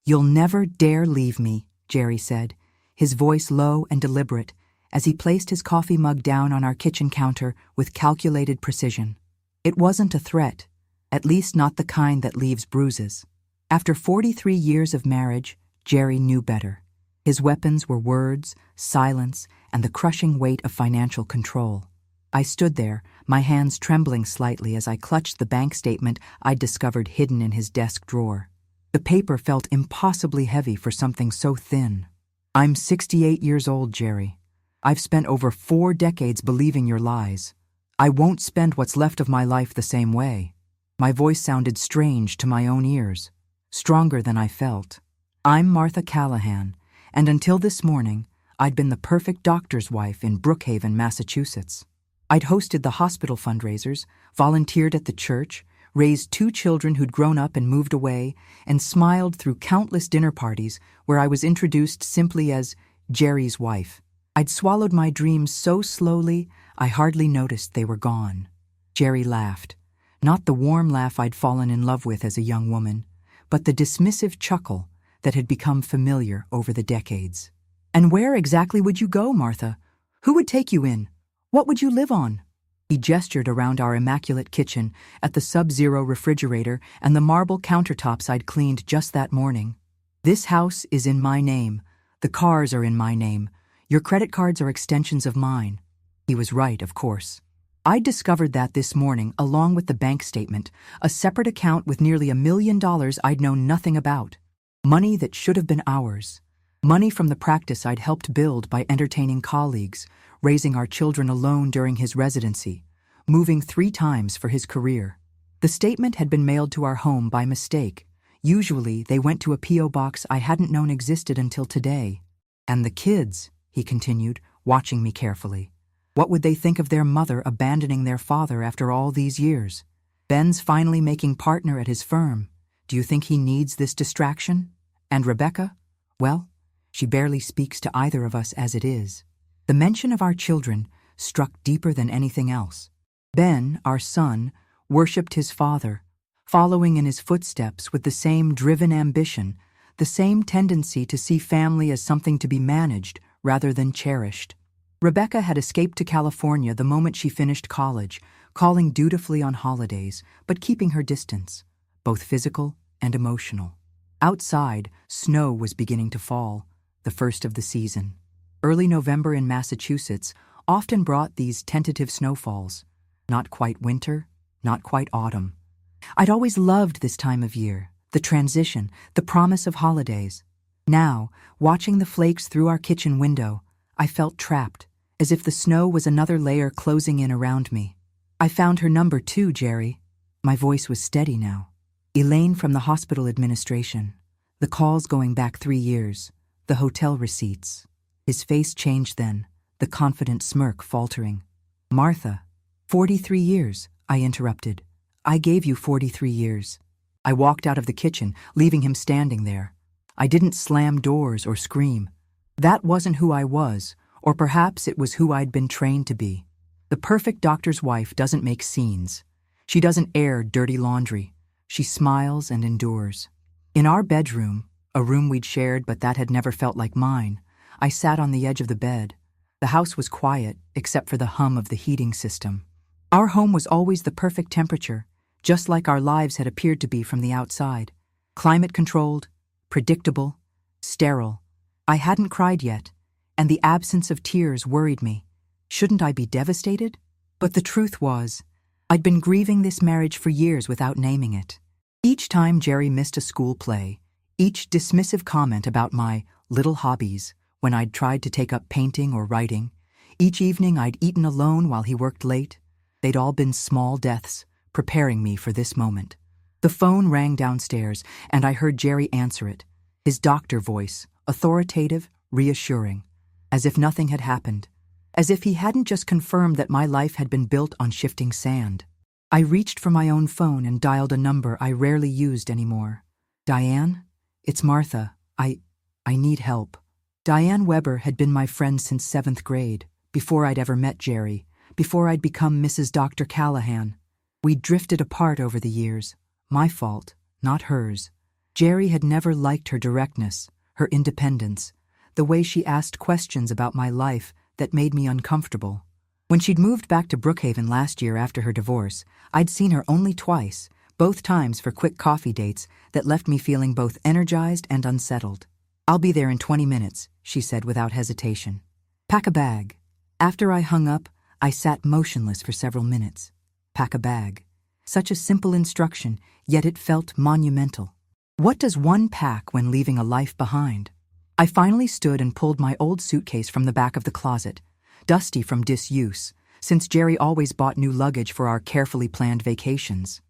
"You'll never dare leave me," Jerry said, his voice low and deliberate, as he placed his coffee mug down on our kitchen counter with calculated precision. It wasn't a threat, at least not the kind that leaves bruises. After 43 years of marriage, Jerry knew better. His weapons were words, silence, and the crushing weight of financial control. I stood there, my hands trembling slightly as I clutched the bank statement I'd discovered hidden in his desk drawer. The paper felt impossibly heavy for something so thin. "I'm 68 years old, Jerry. I've spent over 4 decades believing your lies. I won't spend what's left of my life the same way." My voice sounded strange to my own ears, stronger than I felt. "I'm Martha Callahan, and until this morning, I'd been the perfect doctor's wife in Brookhaven, Massachusetts. I'd hosted the hospital fundraisers, volunteered at the church, raised 2 children who'd grown up and moved away, and smiled through countless dinner parties where I was introduced simply as Jerry's wife. I'd swallowed my dreams so slowly, I hardly noticed they were gone." Jerry laughed, not the warm laugh I'd fallen in love with as a young woman, but the dismissive chuckle that had become familiar over the decades. "And where exactly would you go, Martha? Who would take you in? What would you live on?" He gestured around our immaculate kitchen, at the Sub-Zero refrigerator and the marble countertops I'd cleaned just that morning. "This house is in my name. The cars are in my name. Your credit cards are extensions of mine." He was right, of course. I'd discovered that this morning along with the bank statement, a separate account with nearly $1 million I'd known nothing about. Money that should have been ours. Money from the practice I'd helped build by entertaining colleagues, raising our children alone during his residency, moving 3 times for his career. The statement had been mailed to our home by mistake. Usually, they went to a P.O. box I hadn't known existed until today. "And the kids," he continued, watching me carefully. "What would they think of their mother abandoning their father after all these years? Ben's finally making partner at his firm. Do you think he needs this distraction? And Rebecca? Well, she barely speaks to either of us as it is." The mention of our children struck deeper than anything else. Ben, our son, worshipped his father, following in his footsteps with the same driven ambition, the same tendency to see family as something to be managed rather than cherished. Rebecca had escaped to California the moment she finished college, calling dutifully on holidays, but keeping her distance, both physical and emotional. Outside, snow was beginning to fall, the first of the season. Early November in Massachusetts often brought these tentative snowfalls. Not quite winter, not quite autumn. I'd always loved this time of year, the transition, the promise of holidays. Now, watching the flakes through our kitchen window, I felt trapped, as if the snow was another layer closing in around me. "I found her number too, Jerry." My voice was steady now. "Elaine from the hospital administration. The calls going back 3 years. The hotel receipts." His face changed then, the confident smirk faltering. "Martha, 43 years, I interrupted. "I gave you 43 years. I walked out of the kitchen, leaving him standing there. I didn't slam doors or scream. That wasn't who I was, or perhaps it was who I'd been trained to be. The perfect doctor's wife doesn't make scenes. She doesn't air dirty laundry. She smiles and endures. In our bedroom, a room we'd shared but that had never felt like mine, I sat on the edge of the bed. The house was quiet, except for the hum of the heating system. Our home was always the perfect temperature, just like our lives had appeared to be from the outside. Climate-controlled, predictable, sterile. I hadn't cried yet, and the absence of tears worried me. Shouldn't I be devastated? But the truth was, I'd been grieving this marriage for years without naming it. Each time Jerry missed a school play, each dismissive comment about my little hobbies, when I'd tried to take up painting or writing, each evening I'd eaten alone while he worked late, they'd all been small deaths, preparing me for this moment. The phone rang downstairs, and I heard Jerry answer it, his doctor voice, authoritative, reassuring, as if nothing had happened, as if he hadn't just confirmed that my life had been built on shifting sand. I reached for my own phone and dialed a number I rarely used anymore. "Diane? It's Martha. I need help." Diane Weber had been my friend since 7th grade, before I'd ever met Jerry, before I'd become Mrs. Dr. Callahan. We'd drifted apart over the years, my fault, not hers. Jerry had never liked her directness, her independence, the way she asked questions about my life that made me uncomfortable. When she'd moved back to Brookhaven last year after her divorce, I'd seen her only twice, both times for quick coffee dates that left me feeling both energized and unsettled. "I'll be there in 20 minutes, she said without hesitation. "Pack a bag." After I hung up, I sat motionless for several minutes. Pack a bag. Such a simple instruction, yet it felt monumental. What does one pack when leaving a life behind? I finally stood and pulled my old suitcase from the back of the closet, dusty from disuse, since Jerry always bought new luggage for our carefully planned vacations.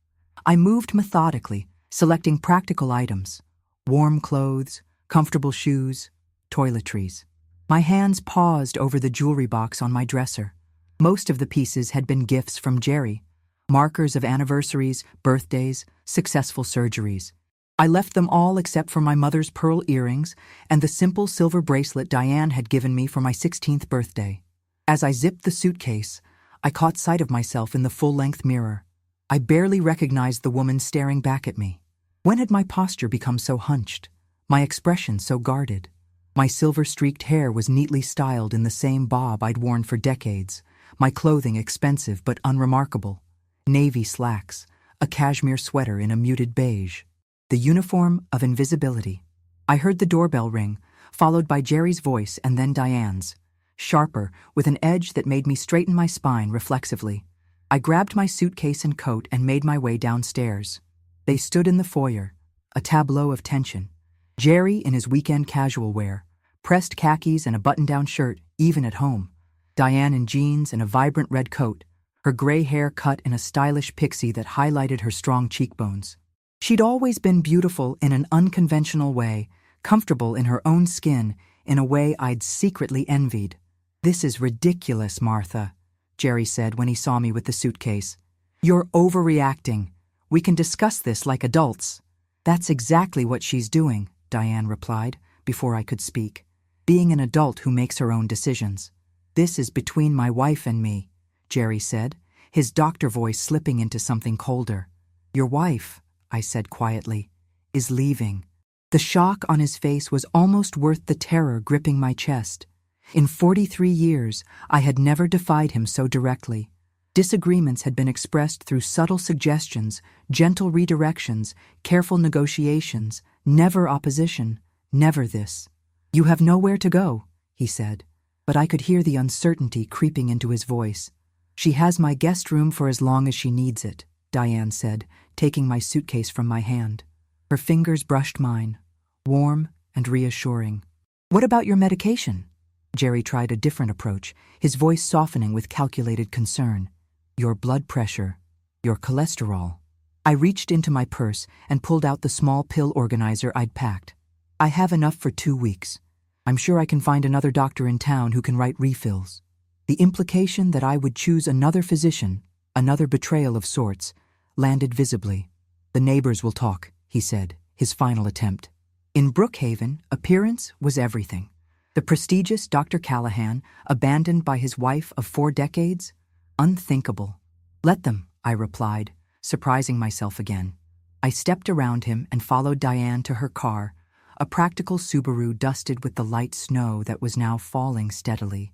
I moved methodically, selecting practical items: warm clothes, comfortable shoes, toiletries. My hands paused over the jewelry box on my dresser. Most of the pieces had been gifts from Jerry, markers of anniversaries, birthdays, successful surgeries. I left them all except for my mother's pearl earrings and the simple silver bracelet Diane had given me for my 16th birthday. As I zipped the suitcase, I caught sight of myself in the full-length mirror. I barely recognized the woman staring back at me. When had my posture become so hunched, my expression so guarded? My silver-streaked hair was neatly styled in the same bob I'd worn for decades, my clothing expensive but unremarkable. Navy slacks, a cashmere sweater in a muted beige. The uniform of invisibility. I heard the doorbell ring, followed by Jerry's voice and then Diane's, sharper, with an edge that made me straighten my spine reflexively. I grabbed my suitcase and coat and made my way downstairs. They stood in the foyer, a tableau of tension. Jerry in his weekend casual wear, pressed khakis and a button-down shirt, even at home. Diane in jeans and a vibrant red coat, her gray hair cut in a stylish pixie that highlighted her strong cheekbones. She'd always been beautiful in an unconventional way, comfortable in her own skin in a way I'd secretly envied. "This is ridiculous, Martha," Jerry said when he saw me with the suitcase. "You're overreacting. We can discuss this like adults." "That's exactly what she's doing," Diane replied, before I could speak. "Being an adult who makes her own decisions." "This is between my wife and me," Jerry said, his doctor voice slipping into something colder. "Your wife," I said quietly, "is leaving." The shock on his face was almost worth the terror gripping my chest. In 43 years, I had never defied him so directly. Disagreements had been expressed through subtle suggestions, gentle redirections, careful negotiations, never opposition, never this. "You have nowhere to go," he said, but I could hear the uncertainty creeping into his voice. "She has my guest room for as long as she needs it," Diane said, taking my suitcase from my hand. Her fingers brushed mine, warm and reassuring. "What about your medication?" Jerry tried a different approach, his voice softening with calculated concern. "Your blood pressure, your cholesterol." I reached into my purse and pulled out the small pill organizer I'd packed. "I have enough for 2 weeks. I'm sure I can find another doctor in town who can write refills." The implication that I would choose another physician, another betrayal of sorts, landed visibly. "The neighbors will talk," he said, his final attempt. In Brookhaven, appearance was everything. The prestigious Dr. Callahan, abandoned by his wife of 4 decades? Unthinkable. "Let them," I replied, surprising myself again. I stepped around him and followed Diane to her car, a practical Subaru dusted with the light snow that was now falling steadily.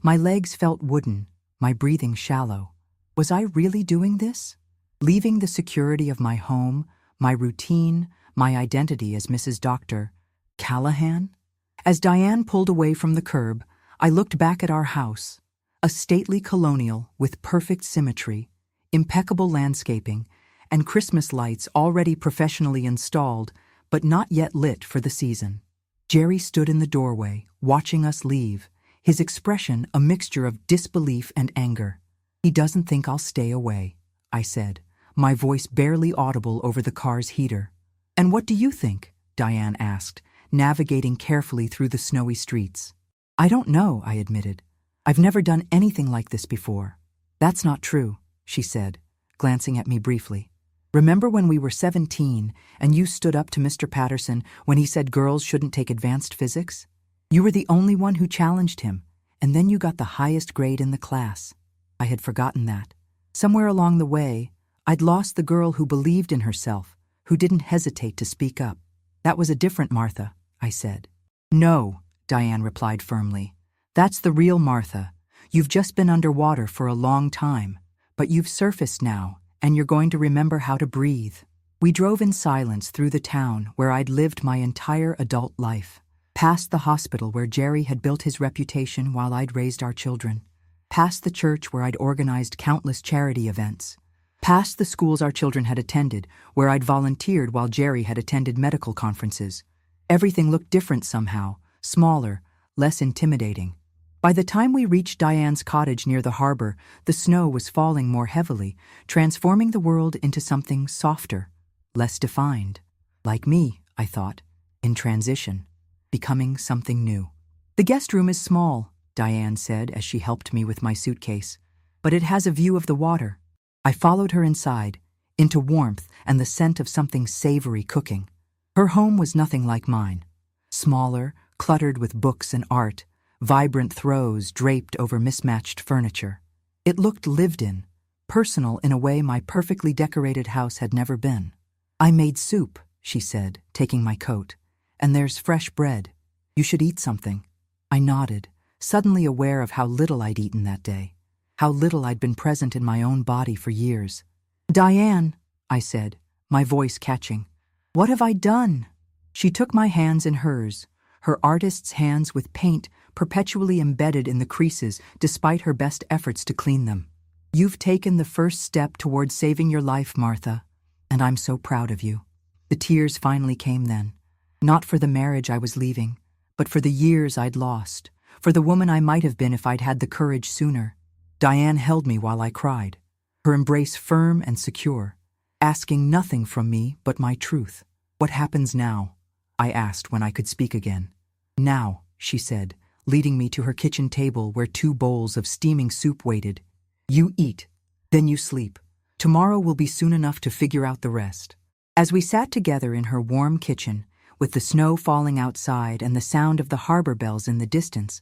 My legs felt wooden, my breathing shallow. Was I really doing this? Leaving the security of my home, my routine, my identity as Mrs. Dr. Callahan? As Diane pulled away from the curb, I looked back at our house, a stately colonial with perfect symmetry, impeccable landscaping, and Christmas lights already professionally installed, but not yet lit for the season. Jerry stood in the doorway, watching us leave, his expression a mixture of disbelief and anger. "He doesn't think I'll stay away," I said, my voice barely audible over the car's heater. "And what do you think?" Diane asked, navigating carefully through the snowy streets. "I don't know," I admitted. "I've never done anything like this before." "That's not true," she said, glancing at me briefly. "Remember when we were 17 and you stood up to Mr. Patterson when he said girls shouldn't take advanced physics? You were the only one who challenged him, and then you got the highest grade in the class." I had forgotten that. Somewhere along the way, I'd lost the girl who believed in herself, who didn't hesitate to speak up. That was a different Martha, I said. No, Diane replied firmly. That's the real Martha. You've just been underwater for a long time, but you've surfaced now, and you're going to remember how to breathe. We drove in silence through the town where I'd lived my entire adult life, past the hospital where Jerry had built his reputation while I'd raised our children, past the church where I'd organized countless charity events, past the schools our children had attended where I'd volunteered while Jerry had attended medical conferences. Everything looked different somehow, smaller, less intimidating. By the time we reached Diane's cottage near the harbor, the snow was falling more heavily, transforming the world into something softer, less defined. Like me, I thought, in transition, becoming something new. The guest room is small, Diane said as she helped me with my suitcase, but it has a view of the water. I followed her inside, into warmth and the scent of something savory cooking. Her home was nothing like mine. Smaller, cluttered with books and art, vibrant throws draped over mismatched furniture. It looked lived in, personal in a way my perfectly decorated house had never been. I made soup, she said, taking my coat, and there's fresh bread. You should eat something. I nodded, suddenly aware of how little I'd eaten that day, how little I'd been present in my own body for years. Diane, I said, my voice catching. What have I done? She took my hands in hers, her artist's hands with paint perpetually embedded in the creases despite her best efforts to clean them. You've taken the first step toward saving your life, Martha, and I'm so proud of you. The tears finally came then, not for the marriage I was leaving, but for the years I'd lost, for the woman I might have been if I'd had the courage sooner. Diane held me while I cried, her embrace firm and secure, asking nothing from me but my truth. What happens now? I asked when I could speak again. Now, she said, leading me to her kitchen table where 2 bowls of steaming soup waited. You eat, then you sleep. Tomorrow will be soon enough to figure out the rest. As we sat together in her warm kitchen, with the snow falling outside and the sound of the harbor bells in the distance,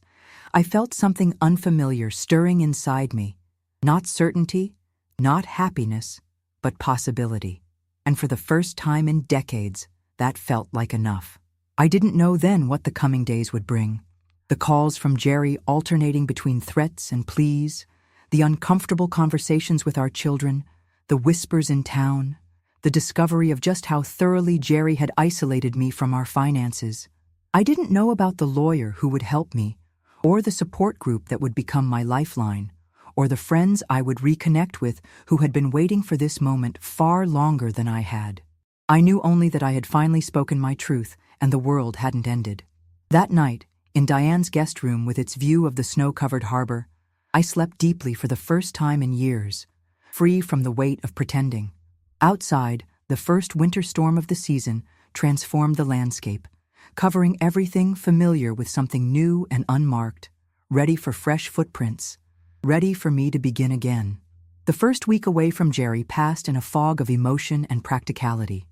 I felt something unfamiliar stirring inside me. Not certainty, not happiness, but possibility. And for the first time in decades, that felt like enough. I didn't know then what the coming days would bring. The calls from Jerry alternating between threats and pleas, the uncomfortable conversations with our children, the whispers in town, the discovery of just how thoroughly Jerry had isolated me from our finances. I didn't know about the lawyer who would help me, or the support group that would become my lifeline, or the friends I would reconnect with who had been waiting for this moment far longer than I had. I knew only that I had finally spoken my truth and the world hadn't ended. That night, in Diane's guest room with its view of the snow-covered harbor, I slept deeply for the first time in years, free from the weight of pretending. Outside, the first winter storm of the season transformed the landscape, covering everything familiar with something new and unmarked, ready for fresh footprints, ready for me to begin again. The first week away from Jerry passed in a fog of emotion and practicality.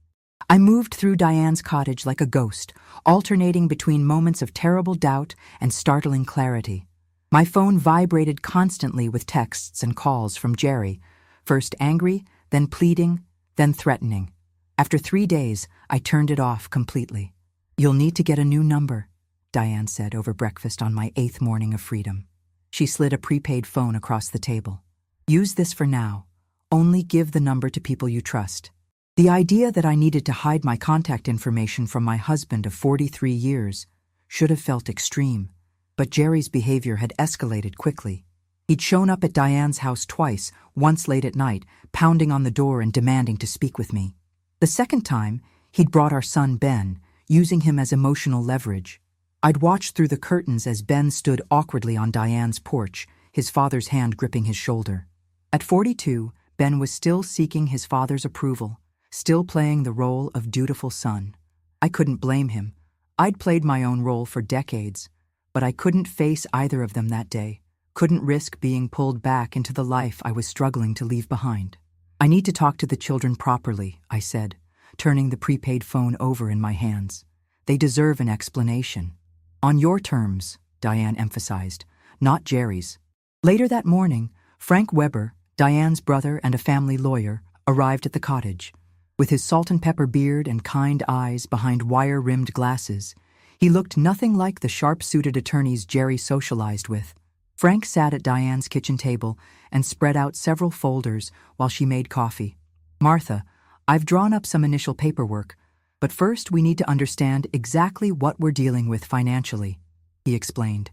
I moved through Diane's cottage like a ghost, alternating between moments of terrible doubt and startling clarity. My phone vibrated constantly with texts and calls from Jerry, first angry, then pleading, then threatening. After 3 days, I turned it off completely. You'll need to get a new number, Diane said over breakfast on my 8th morning of freedom. She slid a prepaid phone across the table. Use this for now. Only give the number to people you trust. The idea that I needed to hide my contact information from my husband of 43 years should have felt extreme, but Jerry's behavior had escalated quickly. He'd shown up at Diane's house twice, once late at night, pounding on the door and demanding to speak with me. The second time, he'd brought our son Ben, using him as emotional leverage. I'd watched through the curtains as Ben stood awkwardly on Diane's porch, his father's hand gripping his shoulder. At 42, Ben was still seeking his father's approval, still playing the role of dutiful son. I couldn't blame him. I'd played my own role for decades, but I couldn't face either of them that day, couldn't risk being pulled back into the life I was struggling to leave behind. I need to talk to the children properly, I said, turning the prepaid phone over in my hands. They deserve an explanation. On your terms, Diane emphasized, not Jerry's. Later that morning, Frank Weber, Diane's brother and a family lawyer, arrived at the cottage. With his salt-and-pepper beard and kind eyes behind wire-rimmed glasses, he looked nothing like the sharp-suited attorneys Jerry socialized with. Frank sat at Diane's kitchen table and spread out several folders while she made coffee. "Martha, I've drawn up some initial paperwork, but first we need to understand exactly what we're dealing with financially," he explained.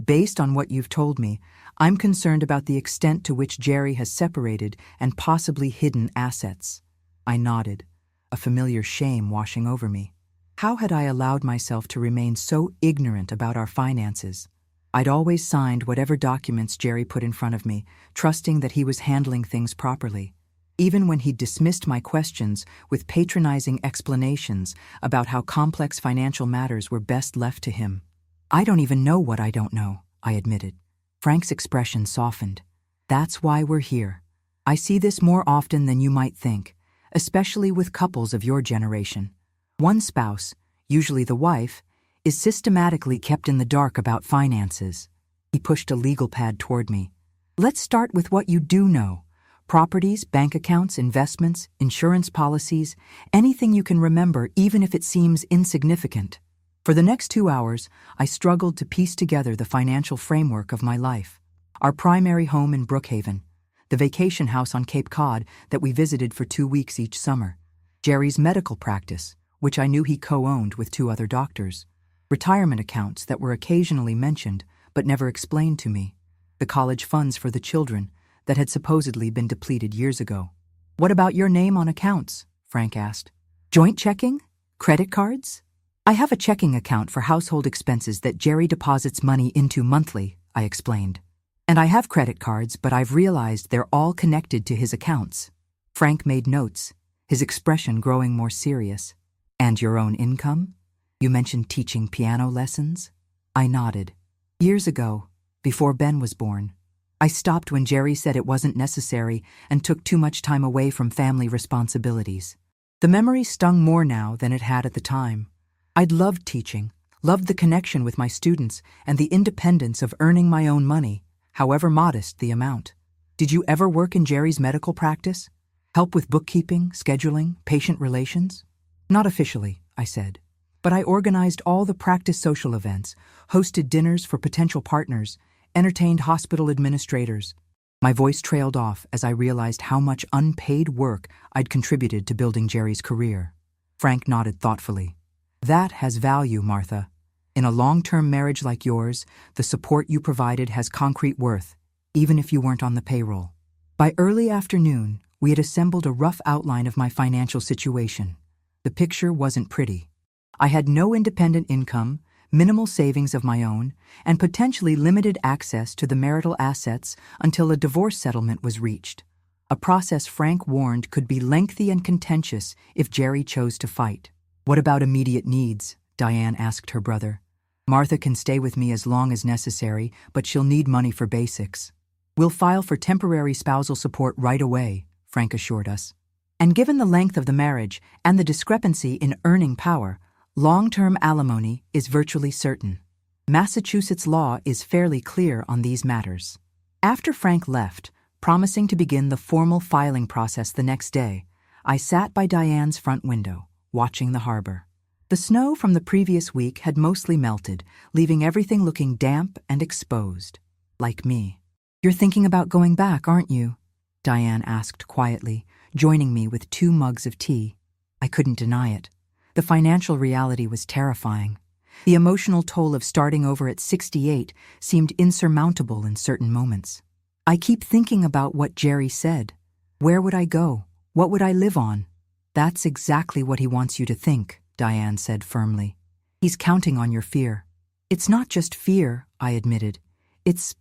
"Based on what you've told me, I'm concerned about the extent to which Jerry has separated and possibly hidden assets." I nodded, a familiar shame washing over me. How had I allowed myself to remain so ignorant about our finances? I'd always signed whatever documents Jerry put in front of me, trusting that he was handling things properly, even when he dismissed my questions with patronizing explanations about how complex financial matters were best left to him. "I don't even know what I don't know," I admitted. Frank's expression softened. "That's why we're here. I see this more often than you might think, especially with couples of your generation. One spouse, usually the wife, is systematically kept in the dark about finances." He pushed a legal pad toward me. "Let's start with what you do know. Properties, bank accounts, investments, insurance policies, anything you can remember even if it seems insignificant." For the next 2 hours, I struggled to piece together the financial framework of my life. Our primary home in Brookhaven, the vacation house on Cape Cod that we visited for 2 weeks each summer, Jerry's medical practice, which I knew he co-owned with 2 other doctors, retirement accounts that were occasionally mentioned but never explained to me, the college funds for the children that had supposedly been depleted years ago. "What about your name on accounts?" Frank asked. "Joint checking? Credit cards?" "I have a checking account for household expenses that Jerry deposits money into monthly," I explained. "And I have credit cards, but I've realized they're all connected to his accounts." Frank made notes, his expression growing more serious. "And your own income? You mentioned teaching piano lessons?" I nodded. "Years ago, before Ben was born, I stopped when Jerry said it wasn't necessary and took too much time away from family responsibilities." The memory stung more now than it had at the time. I'd loved teaching, loved the connection with my students and the independence of earning my own money, however modest the amount. "Did you ever work in Jerry's medical practice? Help with bookkeeping, scheduling, patient relations?" "Not officially," I said, "but I organized all the practice social events, hosted dinners for potential partners, entertained hospital administrators." My voice trailed off as I realized how much unpaid work I'd contributed to building Jerry's career. Frank nodded thoughtfully. "That has value, Martha. In a long-term marriage like yours, the support you provided has concrete worth, even if you weren't on the payroll." By early afternoon, we had assembled a rough outline of my financial situation. The picture wasn't pretty. I had no independent income, minimal savings of my own, and potentially limited access to the marital assets until a divorce settlement was reached, a process Frank warned could be lengthy and contentious if Jerry chose to fight. "What about immediate needs?" Diane asked her brother. "Martha can stay with me as long as necessary, but she'll need money for basics." "We'll file for temporary spousal support right away," Frank assured us. "And given the length of the marriage and the discrepancy in earning power, long-term alimony is virtually certain. Massachusetts law is fairly clear on these matters." After Frank left, promising to begin the formal filing process the next day, I sat by Diane's front window, watching the harbor. The snow from the previous week had mostly melted, leaving everything looking damp and exposed. Like me. "You're thinking about going back, aren't you?" Diane asked quietly, joining me with 2 mugs of tea. I couldn't deny it. The financial reality was terrifying. The emotional toll of starting over at 68 seemed insurmountable in certain moments. "I keep thinking about what Jerry said. Where would I go? What would I live on?" "That's exactly what he wants you to think," Diane said firmly. "He's counting on your fear." "It's not just fear," I admitted. "It's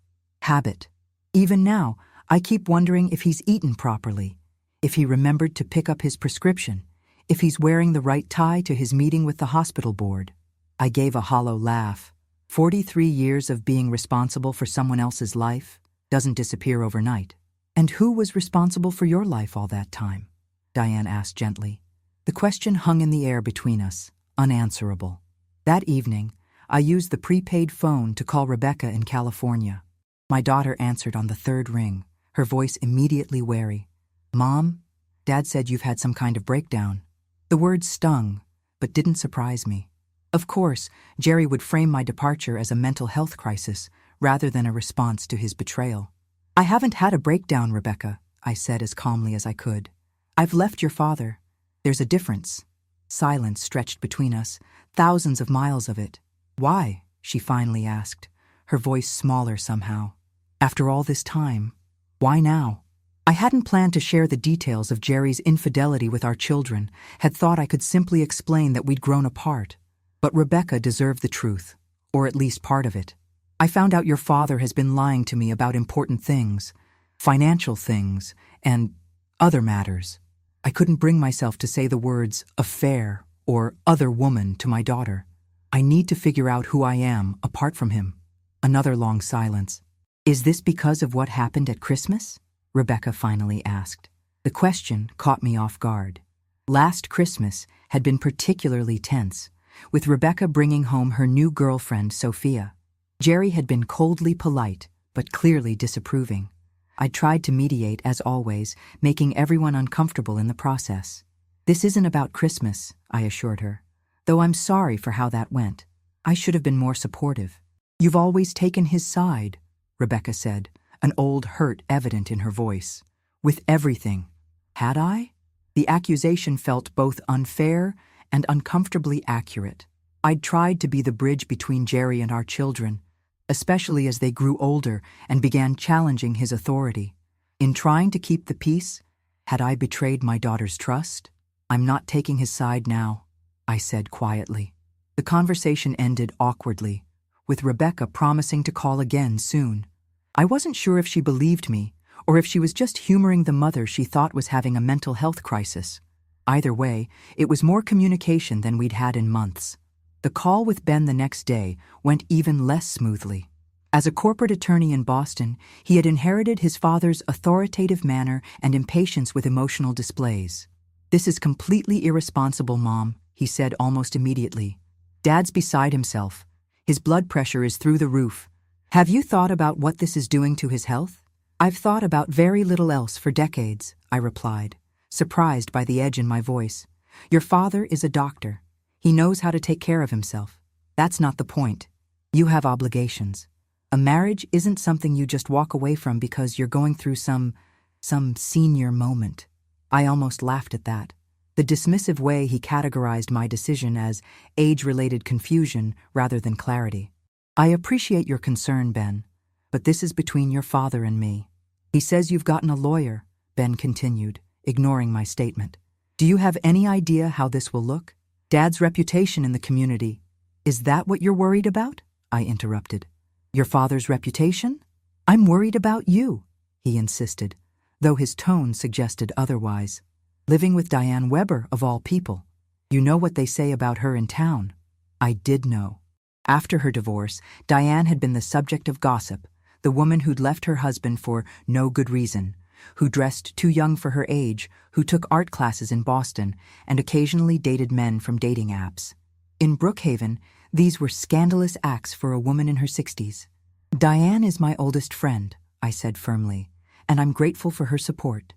habit. Even now, I keep wondering if he's eaten properly, if he remembered to pick up his prescription, if he's wearing the right tie to his meeting with the hospital board." I gave a hollow laugh. 43 years of being responsible for someone else's life doesn't disappear overnight. "And who was responsible for your life all that time?" Diane asked gently. The question hung in the air between us, unanswerable. That evening, I used the prepaid phone to call Rebecca in California. My daughter answered on the 3rd ring, her voice immediately wary. "Mom, Dad said you've had some kind of breakdown. The words stung, but didn't surprise me. Of course, Jerry would frame my departure as a mental health crisis rather than a response to his betrayal. I haven't had a breakdown, Rebecca, I said as calmly as I could. I've left your father. There's a difference. Silence stretched between us, thousands of miles of it. Why? She finally asked, her voice smaller somehow. After all this time, why now? I hadn't planned to share the details of Jerry's infidelity with our children, had thought I could simply explain that we'd grown apart. But Rebecca deserved the truth, or at least part of it. I found out your father has been lying to me about important things, financial things, and other matters. I couldn't bring myself to say the words affair or other woman to my daughter. I need to figure out who I am apart from him. Another long silence. Is this because of what happened at Christmas? Rebecca finally asked. The question caught me off guard. Last Christmas had been particularly tense, with Rebecca bringing home her new girlfriend, Sophia. Jerry had been coldly polite, but clearly disapproving. I'd tried to mediate, as always, making everyone uncomfortable in the process. This isn't about Christmas, I assured her, though I'm sorry for how that went. I should have been more supportive. You've always taken his side, Rebecca said, an old hurt evident in her voice. With everything. Had I? The accusation felt both unfair and uncomfortably accurate. I'd tried to be the bridge between Jerry and our children, especially as they grew older and began challenging his authority. In trying to keep the peace, had I betrayed my daughter's trust? I'm not taking his side now, I said quietly. The conversation ended awkwardly, with Rebecca promising to call again soon. I wasn't sure if she believed me, or if she was just humoring the mother she thought was having a mental health crisis. Either way, it was more communication than we'd had in months. The call with Ben the next day went even less smoothly. As a corporate attorney in Boston, he had inherited his father's authoritative manner and impatience with emotional displays. This is completely irresponsible, Mom, he said almost immediately. Dad's beside himself. His blood pressure is through the roof. Have you thought about what this is doing to his health? I've thought about very little else for decades, I replied, surprised by the edge in my voice. Your father is a doctor. He knows how to take care of himself. That's not the point. You have obligations. A marriage isn't something you just walk away from because you're going through some senior moment. I almost laughed at that. The dismissive way he categorized my decision as age-related confusion rather than clarity. I appreciate your concern, Ben, but this is between your father and me. He says you've gotten a lawyer, Ben continued, ignoring my statement. Do you have any idea how this will look? Dad's reputation in the community. Is that what you're worried about? I interrupted. Your father's reputation? I'm worried about you, he insisted, though his tone suggested otherwise. Living with Diane Weber, of all people. You know what they say about her in town. I did know. After her divorce, Diane had been the subject of gossip, the woman who'd left her husband for no good reason, who dressed too young for her age, who took art classes in Boston, and occasionally dated men from dating apps. In Brookhaven, these were scandalous acts for a woman in her 60s. Diane is my oldest friend, I said firmly, and I'm grateful for her support.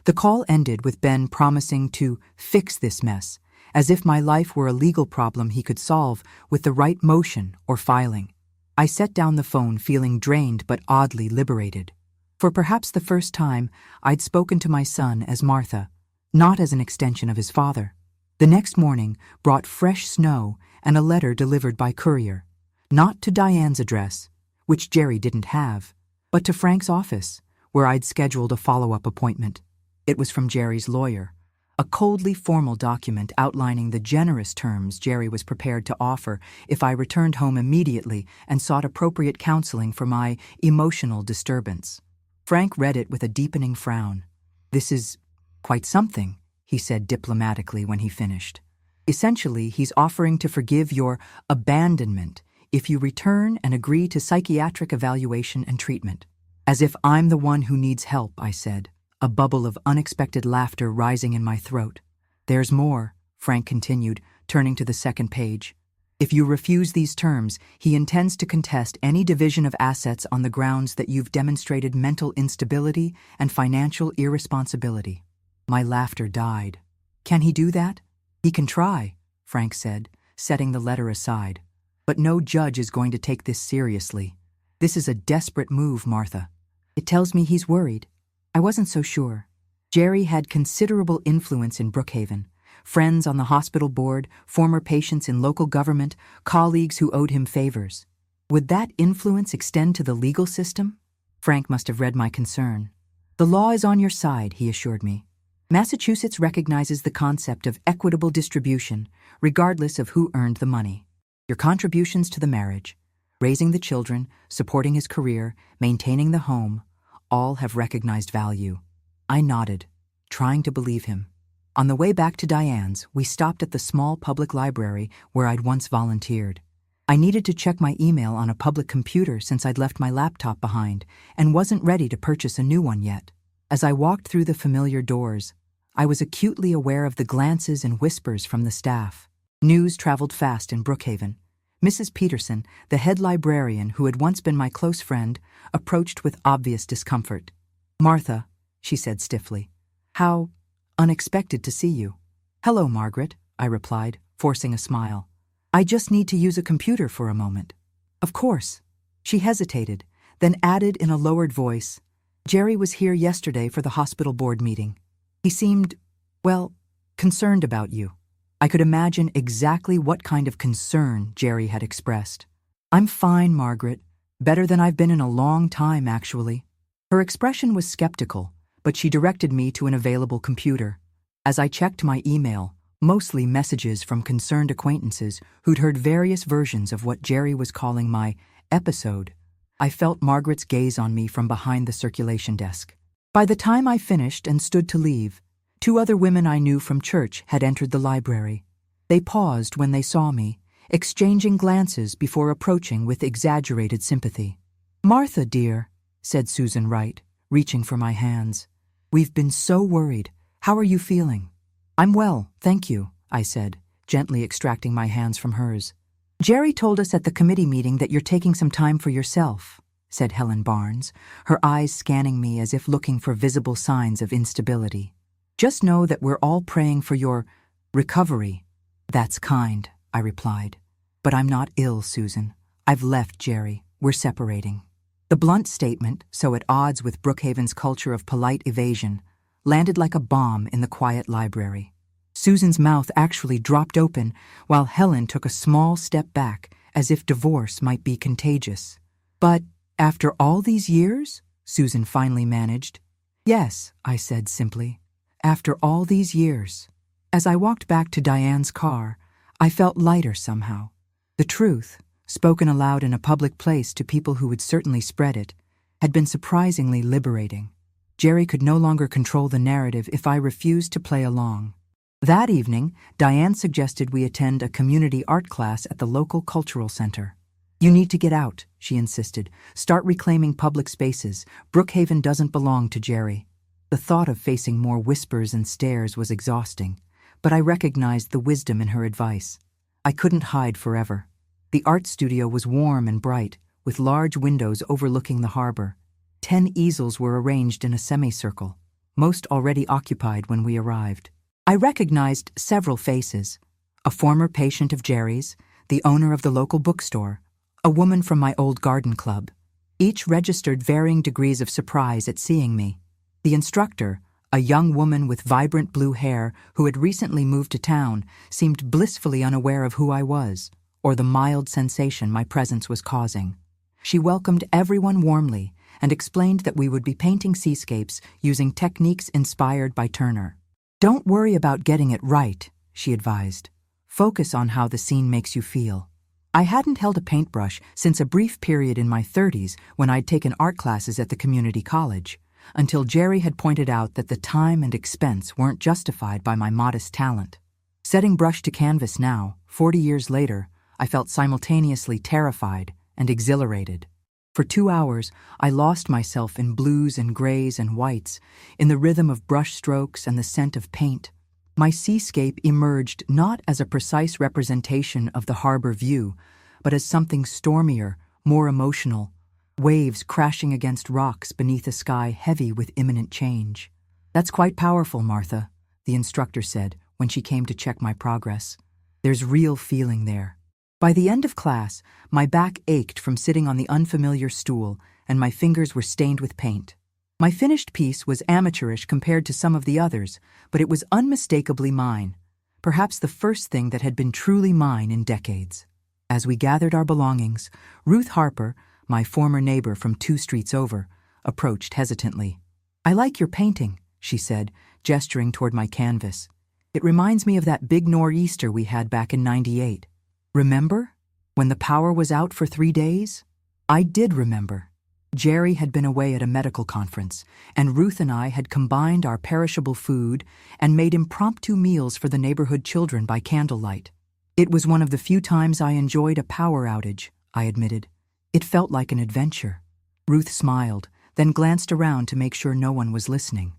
The call ended with Ben promising to fix this mess, as if my life were a legal problem he could solve with the right motion or filing. I set down the phone feeling drained but oddly liberated. For perhaps the first time, I'd spoken to my son as Martha, not as an extension of his father. The next morning brought fresh snow and a letter delivered by courier, not to Diane's address, which Jerry didn't have, but to Frank's office, where I'd scheduled a follow-up appointment. It was from Jerry's lawyer, a coldly formal document outlining the generous terms Jerry was prepared to offer if I returned home immediately and sought appropriate counseling for my emotional disturbance. Frank read it with a deepening frown. This is quite something, he said diplomatically when he finished. Essentially, he's offering to forgive your abandonment if you return and agree to psychiatric evaluation and treatment. As if I'm the one who needs help, I said, a bubble of unexpected laughter rising in my throat. There's more, Frank continued, turning to the second page. If you refuse these terms, he intends to contest any division of assets on the grounds that you've demonstrated mental instability and financial irresponsibility. My laughter died. Can he do that? He can try, Frank said, setting the letter aside. But no judge is going to take this seriously. This is a desperate move, Martha. It tells me he's worried. I wasn't so sure. Jerry had considerable influence in Brookhaven. Friends on the hospital board, former patients in local government, colleagues who owed him favors. Would that influence extend to the legal system? Frank must have read my concern. The law is on your side, he assured me. Massachusetts recognizes the concept of equitable distribution, regardless of who earned the money. Your contributions to the marriage, raising the children, supporting his career, maintaining the home, all have recognized value. I nodded, trying to believe him. On the way back to Diane's, we stopped at the small public library where I'd once volunteered. I needed to check my email on a public computer since I'd left my laptop behind and wasn't ready to purchase a new one yet. As I walked through the familiar doors, I was acutely aware of the glances and whispers from the staff. News traveled fast in Brookhaven. Mrs. Peterson, the head librarian who had once been my close friend, approached with obvious discomfort. "Martha," she said stiffly, "how unexpected to see you." "Hello, Margaret," I replied, forcing a smile. "I just need to use a computer for a moment." "Of course." She hesitated, then added in a lowered voice, "Jerry was here yesterday for the hospital board meeting. He seemed, well, concerned about you." I could imagine exactly what kind of concern Jerry had expressed. "I'm fine, Margaret. Better than I've been in a long time, actually." Her expression was skeptical, but she directed me to an available computer. As I checked my email, mostly messages from concerned acquaintances who'd heard various versions of what Jerry was calling my episode, I felt Margaret's gaze on me from behind the circulation desk. By the time I finished and stood to leave, 2 other women I knew from church had entered the library. They paused when they saw me, exchanging glances before approaching with exaggerated sympathy. "Martha, dear," said Susan Wright, reaching for my hands. "We've been so worried. How are you feeling?" "I'm well, thank you," I said, gently extracting my hands from hers. "Jerry told us at the committee meeting that you're taking some time for yourself," said Helen Barnes, her eyes scanning me as if looking for visible signs of instability. "Just know that we're all praying for your recovery." "That's kind," I replied. "But I'm not ill, Susan. I've left Jerry. We're separating." The blunt statement, so at odds with Brookhaven's culture of polite evasion, landed like a bomb in the quiet library. Susan's mouth actually dropped open while Helen took a small step back as if divorce might be contagious. "But after all these years?" Susan finally managed. "Yes," I said simply. "After all these years." As I walked back to Diane's car, I felt lighter somehow. The truth, spoken aloud in a public place to people who would certainly spread it, had been surprisingly liberating. Jerry could no longer control the narrative if I refused to play along. That evening, Diane suggested we attend a community art class at the local cultural center. "You need to get out," she insisted. "Start reclaiming public spaces. Brookhaven doesn't belong to Jerry." The thought of facing more whispers and stares was exhausting, but I recognized the wisdom in her advice. I couldn't hide forever. The art studio was warm and bright, with large windows overlooking the harbor. 10 easels were arranged in a semicircle, most already occupied when we arrived. I recognized several faces: a former patient of Jerry's, the owner of the local bookstore, a woman from my old garden club. Each registered varying degrees of surprise at seeing me. The instructor, a young woman with vibrant blue hair who had recently moved to town, seemed blissfully unaware of who I was, or the mild sensation my presence was causing. She welcomed everyone warmly and explained that we would be painting seascapes using techniques inspired by Turner. "Don't worry about getting it right," she advised. "Focus on how the scene makes you feel." I hadn't held a paintbrush since a brief period in my 30s when I'd taken art classes at the community college, until Jerry had pointed out that the time and expense weren't justified by my modest talent. Setting brush to canvas now, 40 years later, I felt simultaneously terrified and exhilarated. For 2 hours, I lost myself in blues and grays and whites, in the rhythm of brush strokes and the scent of paint. My seascape emerged not as a precise representation of the harbor view, but as something stormier, more emotional, waves crashing against rocks beneath a sky heavy with imminent change. "That's quite powerful, Martha," the instructor said when she came to check my progress. "There's real feeling there." By the end of class, my back ached from sitting on the unfamiliar stool and my fingers were stained with paint. My finished piece was amateurish compared to some of the others, but it was unmistakably mine, perhaps the first thing that had been truly mine in decades. As we gathered our belongings, Ruth Harper, my former neighbor from 2 streets over, approached hesitantly. "I like your painting," she said, gesturing toward my canvas. "It reminds me of that big nor'easter we had back in '98. Remember? When the power was out for 3 days?" I did remember. Jerry had been away at a medical conference, and Ruth and I had combined our perishable food and made impromptu meals for the neighborhood children by candlelight. It was one of the few times I enjoyed a power outage, I admitted. It felt like an adventure. Ruth smiled, then glanced around to make sure no one was listening.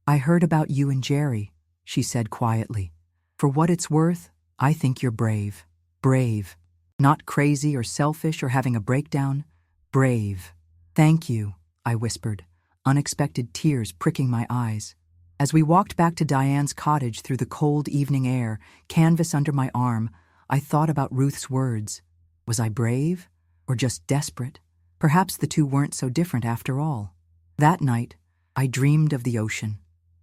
"I heard about you and Jerry," she said quietly. "For what it's worth, I think you're brave. Brave. Not crazy or selfish or having a breakdown. Brave." "Thank you," I whispered, unexpected tears pricking my eyes. As we walked back to Diane's cottage through the cold evening air, canvas under my arm, I thought about Ruth's words. Was I brave? Or just desperate? Perhaps the two weren't so different after all. That night, I dreamed of the ocean.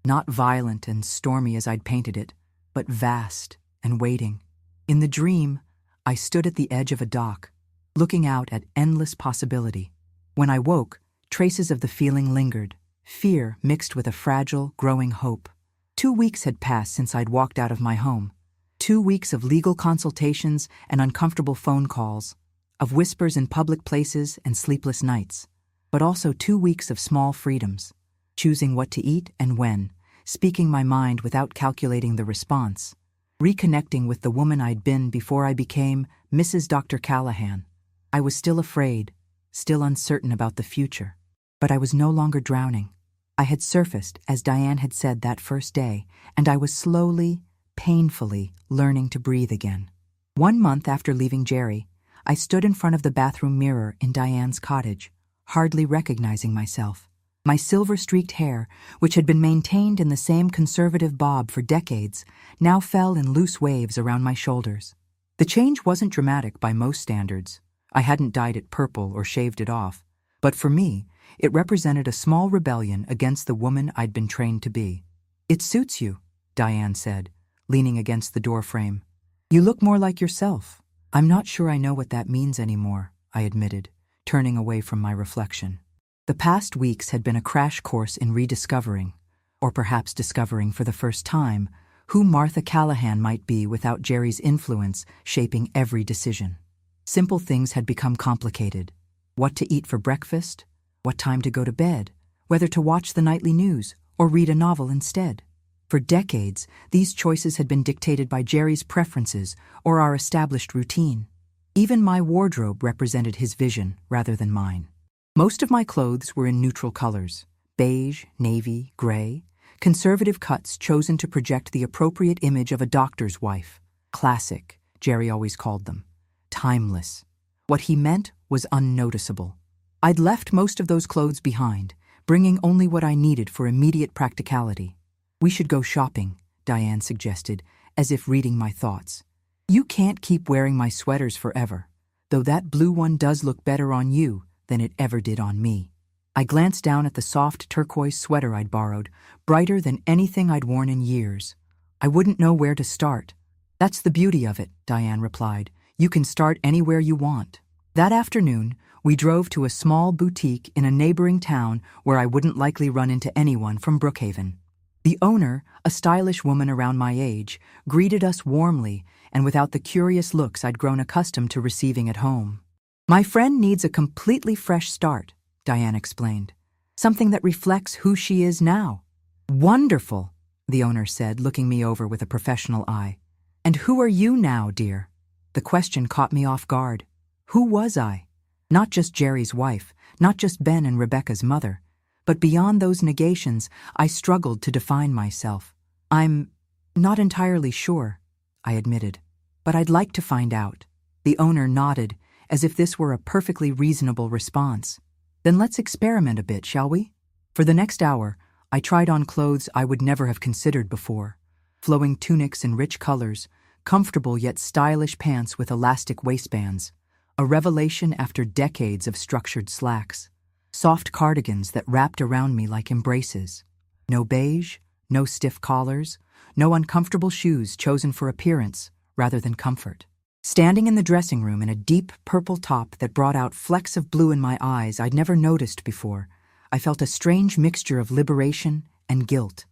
Not violent and stormy as I'd painted it, but vast and waiting. In the dream, I stood at the edge of a dock, looking out at endless possibility. When I woke, traces of the feeling lingered, fear mixed with a fragile, growing hope. 2 weeks had passed since I'd walked out of my home. 2 weeks of legal consultations and uncomfortable phone calls, of whispers in public places and sleepless nights, but also 2 weeks of small freedoms, choosing what to eat and when, speaking my mind without calculating the response, reconnecting with the woman I'd been before I became Mrs. Dr. Callahan. I was still afraid, still uncertain about the future, but I was no longer drowning. I had surfaced, as Diane had said that first day, and I was slowly, painfully learning to breathe again. 1 month after leaving Jerry, I stood in front of the bathroom mirror in Diane's cottage, hardly recognizing myself. My silver-streaked hair, which had been maintained in the same conservative bob for decades, now fell in loose waves around my shoulders. The change wasn't dramatic by most standards. I hadn't dyed it purple or shaved it off, but for me, it represented a small rebellion against the woman I'd been trained to be. "It suits you," Diane said, leaning against the doorframe. "You look more like yourself." "I'm not sure I know what that means anymore," I admitted, turning away from my reflection. The past weeks had been a crash course in rediscovering, or perhaps discovering for the first time, who Martha Callahan might be without Jerry's influence shaping every decision. Simple things had become complicated. What to eat for breakfast, what time to go to bed, whether to watch the nightly news or read a novel instead. For decades, these choices had been dictated by Jerry's preferences or our established routine. Even my wardrobe represented his vision rather than mine. Most of my clothes were in neutral colors: beige, navy, gray, conservative cuts chosen to project the appropriate image of a doctor's wife. Classic, Jerry always called them. Timeless. What he meant was unnoticeable. I'd left most of those clothes behind, bringing only what I needed for immediate practicality. "We should go shopping," Diane suggested, as if reading my thoughts. "You can't keep wearing my sweaters forever, though that blue one does look better on you than it ever did on me." I glanced down at the soft turquoise sweater I'd borrowed, brighter than anything I'd worn in years. I wouldn't know where to start. "That's the beauty of it," Diane replied. "You can start anywhere you want." That afternoon, we drove to a small boutique in a neighboring town where I wouldn't likely run into anyone from Brookhaven. The owner, a stylish woman around my age, greeted us warmly and without the curious looks I'd grown accustomed to receiving at home. "My friend needs a completely fresh start," Diane explained. "Something that reflects who she is now." "Wonderful," the owner said, looking me over with a professional eye. "And who are you now, dear?" The question caught me off guard. Who was I? Not just Jerry's wife, not just Ben and Rebecca's mother, but beyond those negations, I struggled to define myself. "I'm not entirely sure," I admitted, "but I'd like to find out." The owner nodded, as if this were a perfectly reasonable response. "Then let's experiment a bit, shall we?" For the next hour, I tried on clothes I would never have considered before. Flowing tunics in rich colors, comfortable yet stylish pants with elastic waistbands, a revelation after decades of structured slacks. Soft cardigans that wrapped around me like embraces. No beige, no stiff collars, no uncomfortable shoes chosen for appearance rather than comfort. Standing in the dressing room in a deep purple top that brought out flecks of blue in my eyes I'd never noticed before, I felt a strange mixture of liberation and guilt.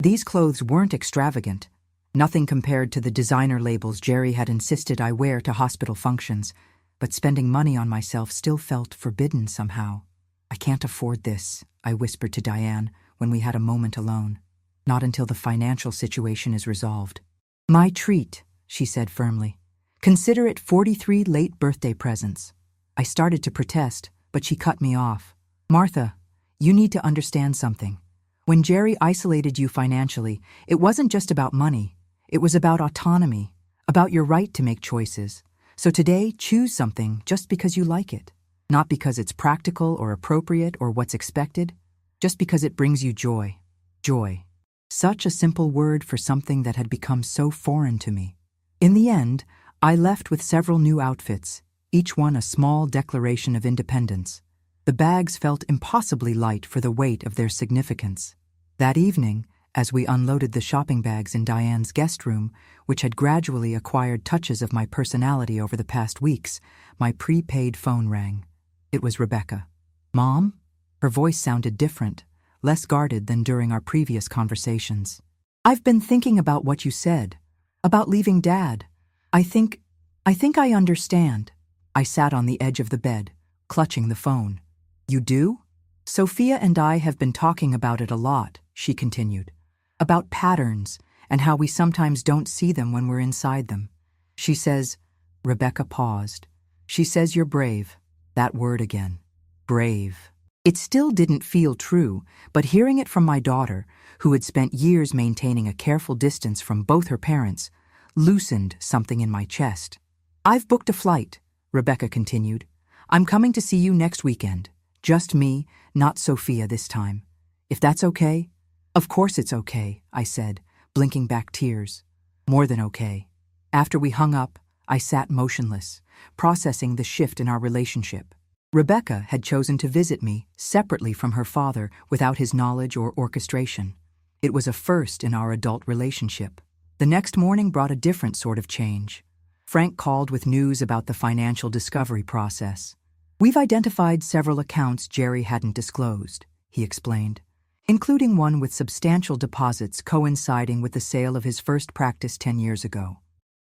These clothes weren't extravagant, nothing compared to the designer labels Jerry had insisted I wear to hospital functions, but spending money on myself still felt forbidden somehow. "I can't afford this," I whispered to Diane when we had a moment alone. "Not until the financial situation is resolved." "My treat," she said firmly. "Consider it 43 late birthday presents." I started to protest, but she cut me off. "Martha, you need to understand something. When Jerry isolated you financially, it wasn't just about money. It was about autonomy, about your right to make choices. So today, choose something just because you like it. Not because it's practical or appropriate or what's expected, just because it brings you joy. Joy." Such a simple word for something that had become so foreign to me. In the end, I left with several new outfits, each one a small declaration of independence. The bags felt impossibly light for the weight of their significance. That evening, as we unloaded the shopping bags in Diane's guest room, which had gradually acquired touches of my personality over the past weeks, my prepaid phone rang. It was Rebecca. "Mom?" Her voice sounded different, less guarded than during our previous conversations. "I've been thinking about what you said, about leaving Dad. I think I understand." I sat on the edge of the bed, clutching the phone. "You do?" "Sophia and I have been talking about it a lot," she continued. "About patterns and how we sometimes don't see them when we're inside them. She says," Rebecca paused, "she says you're brave." That word again. Brave. It still didn't feel true, but hearing it from my daughter, who had spent years maintaining a careful distance from both her parents, loosened something in my chest. "I've booked a flight," Rebecca continued. "I'm coming to see you next weekend. Just me, not Sophia this time. If that's okay?" "Of course it's okay," I said, blinking back tears. "More than okay." After we hung up, I sat motionless, processing the shift in our relationship. Rebecca had chosen to visit me separately from her father without his knowledge or orchestration. It was a first in our adult relationship. The next morning brought a different sort of change. Frank called with news about the financial discovery process. "We've identified several accounts Jerry hadn't disclosed," he explained, including one with substantial deposits coinciding with the sale of his first practice 10 years ago.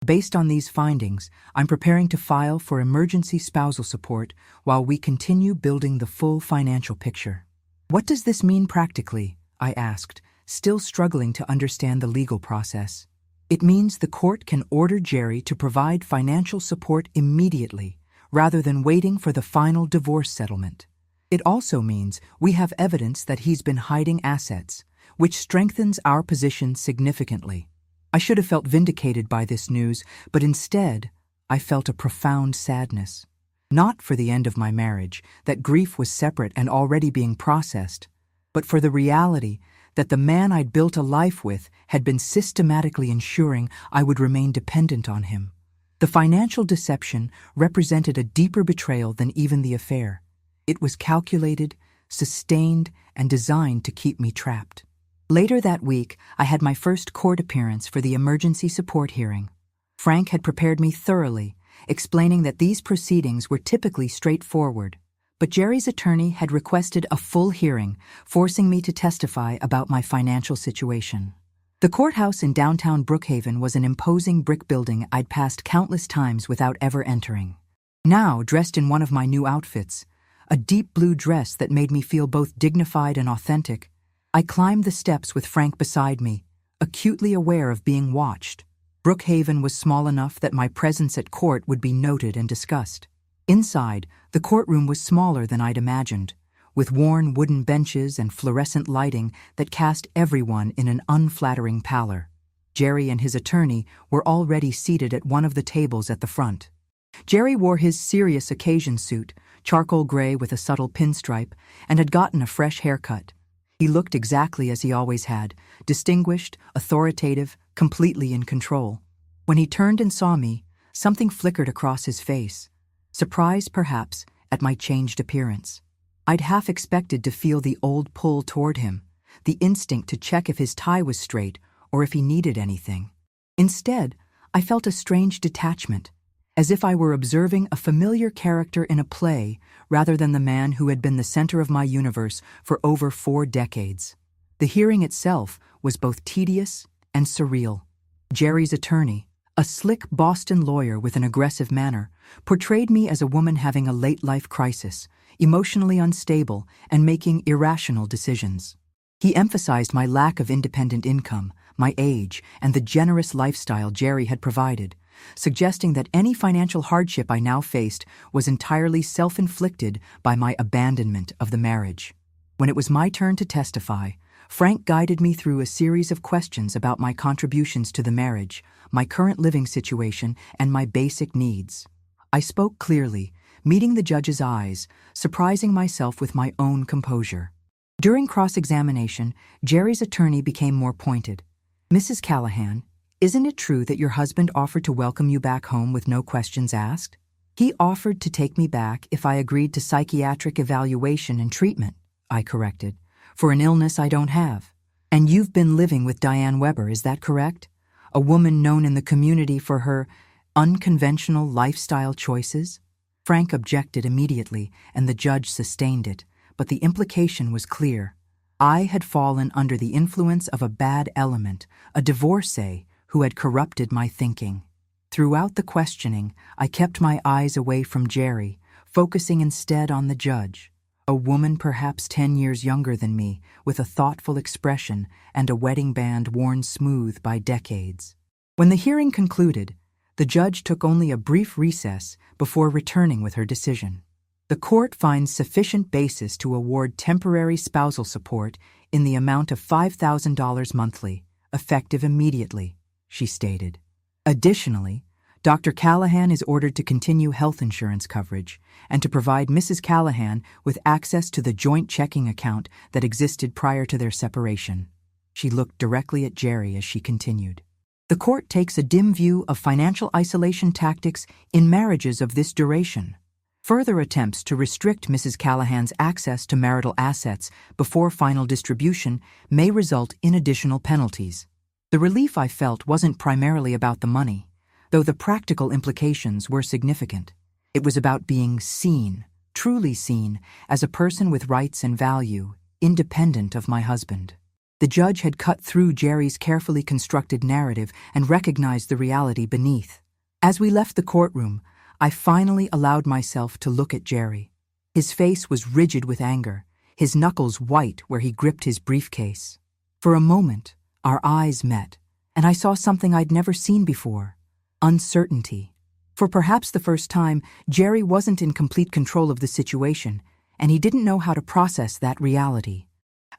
"Based on these findings, I'm preparing to file for emergency spousal support while we continue building the full financial picture." "What does this mean practically?" I asked, still struggling to understand the legal process. "It means the court can order Jerry to provide financial support immediately, rather than waiting for the final divorce settlement. It also means we have evidence that he's been hiding assets, which strengthens our position significantly." I should have felt vindicated by this news, but instead, I felt a profound sadness. Not for the end of my marriage, that grief was separate and already being processed, but for the reality that the man I'd built a life with had been systematically ensuring I would remain dependent on him. The financial deception represented a deeper betrayal than even the affair. It was calculated, sustained, and designed to keep me trapped. Later that week, I had my first court appearance for the emergency support hearing. Frank had prepared me thoroughly, explaining that these proceedings were typically straightforward, but Jerry's attorney had requested a full hearing, forcing me to testify about my financial situation. The courthouse in downtown Brookhaven was an imposing brick building I'd passed countless times without ever entering. Now, dressed in one of my new outfits, a deep blue dress that made me feel both dignified and authentic, I climbed the steps with Frank beside me, acutely aware of being watched. Brookhaven was small enough that my presence at court would be noted and discussed. Inside, the courtroom was smaller than I'd imagined, with worn wooden benches and fluorescent lighting that cast everyone in an unflattering pallor. Jerry and his attorney were already seated at one of the tables at the front. Jerry wore his serious occasion suit, charcoal gray with a subtle pinstripe, and had gotten a fresh haircut. He looked exactly as he always had, distinguished, authoritative, completely in control. When he turned and saw me, something flickered across his face. Surprise, perhaps, at my changed appearance. I'd half expected to feel the old pull toward him, the instinct to check if his tie was straight or if he needed anything. Instead, I felt a strange detachment, as if I were observing a familiar character in a play rather than the man who had been the center of my universe for over 4 decades. The hearing itself was both tedious and surreal. Jerry's attorney, a slick Boston lawyer with an aggressive manner, portrayed me as a woman having a late-life crisis, emotionally unstable and making irrational decisions. He emphasized my lack of independent income, my age, and the generous lifestyle Jerry had provided, suggesting that any financial hardship I now faced was entirely self-inflicted by my abandonment of the marriage. When it was my turn to testify, Frank guided me through a series of questions about my contributions to the marriage, my current living situation, and my basic needs. I spoke clearly, meeting the judge's eyes, surprising myself with my own composure. During cross-examination, Jerry's attorney became more pointed. "Mrs. Callahan, isn't it true that your husband offered to welcome you back home with no questions asked? He offered to take me back if I agreed to psychiatric evaluation and treatment," I corrected, "for an illness I don't have. And you've been living with Diane Weber, is that correct? A woman known in the community for her unconventional lifestyle choices?" Frank objected immediately, and the judge sustained it, but the implication was clear. I had fallen under the influence of a bad element, a divorcee who had corrupted my thinking. Throughout the questioning, I kept my eyes away from Jerry, focusing instead on the judge, a woman perhaps 10 years younger than me, with a thoughtful expression and a wedding band worn smooth by decades. When the hearing concluded, the judge took only a brief recess before returning with her decision. "The court finds sufficient basis to award temporary spousal support in the amount of $5,000 monthly, effective immediately," she stated. Additionally, Dr. Callahan is ordered to continue health insurance coverage and to provide Mrs. Callahan with access to the joint checking account that existed prior to their separation. She looked directly at Jerry as she continued. "The court takes a dim view of financial isolation tactics in marriages of this duration. Further attempts to restrict Mrs. Callahan's access to marital assets before final distribution may result in additional penalties." The relief I felt wasn't primarily about the money, though the practical implications were significant. It was about being seen, truly seen, as a person with rights and value, independent of my husband. The judge had cut through Jerry's carefully constructed narrative and recognized the reality beneath. As we left the courtroom, I finally allowed myself to look at Jerry. His face was rigid with anger, his knuckles white where he gripped his briefcase. For a moment, our eyes met, and I saw something I'd never seen before: uncertainty. For perhaps the first time, Jerry wasn't in complete control of the situation, and he didn't know how to process that reality.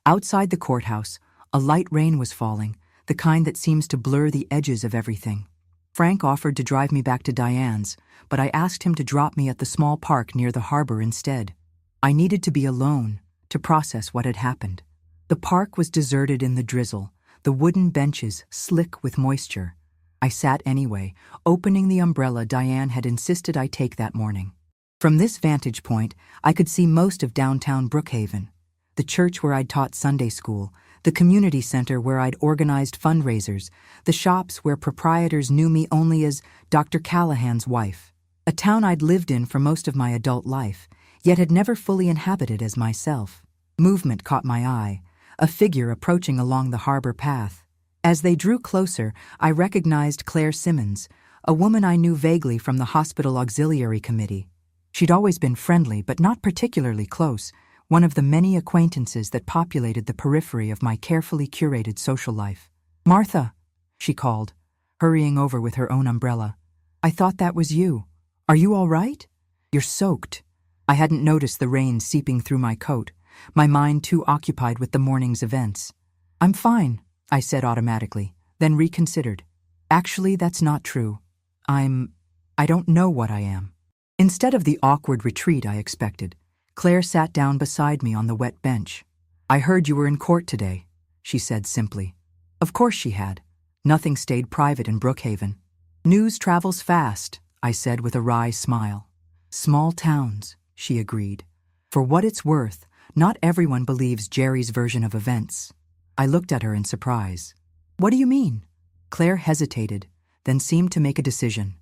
Outside the courthouse, a light rain was falling, the kind that seems to blur the edges of everything. Frank offered to drive me back to Diane's, but I asked him to drop me at the small park near the harbor instead. I needed to be alone to process what had happened. The park was deserted in the drizzle, the wooden benches slick with moisture. I sat anyway, opening the umbrella Diane had insisted I take that morning. From this vantage point, I could see most of downtown Brookhaven, the church where I'd taught Sunday school, the community center where I'd organized fundraisers, the shops where proprietors knew me only as Dr. Callahan's wife, a town I'd lived in for most of my adult life, yet had never fully inhabited as myself. Movement caught my eye, a figure approaching along the harbor path. As they drew closer, I recognized Claire Simmons, a woman I knew vaguely from the hospital auxiliary committee. She'd always been friendly, but not particularly close, one of the many acquaintances that populated the periphery of my carefully curated social life. "Martha," she called, hurrying over with her own umbrella. "I thought that was you. Are you all right? You're soaked." I hadn't noticed the rain seeping through my coat, my mind too occupied with the morning's events. "I'm fine," I said automatically, then reconsidered. "Actually, that's not true. I don't know what I am." Instead of the awkward retreat I expected, Claire sat down beside me on the wet bench. I heard you were in court today, she said simply. Of course she had. Nothing stayed private in Brookhaven. News travels fast, I said with a wry smile. Small towns, she agreed. For what it's worth, not everyone believes Jerry's version of events. I looked at her in surprise. What do you mean? Claire hesitated, then seemed to make a decision.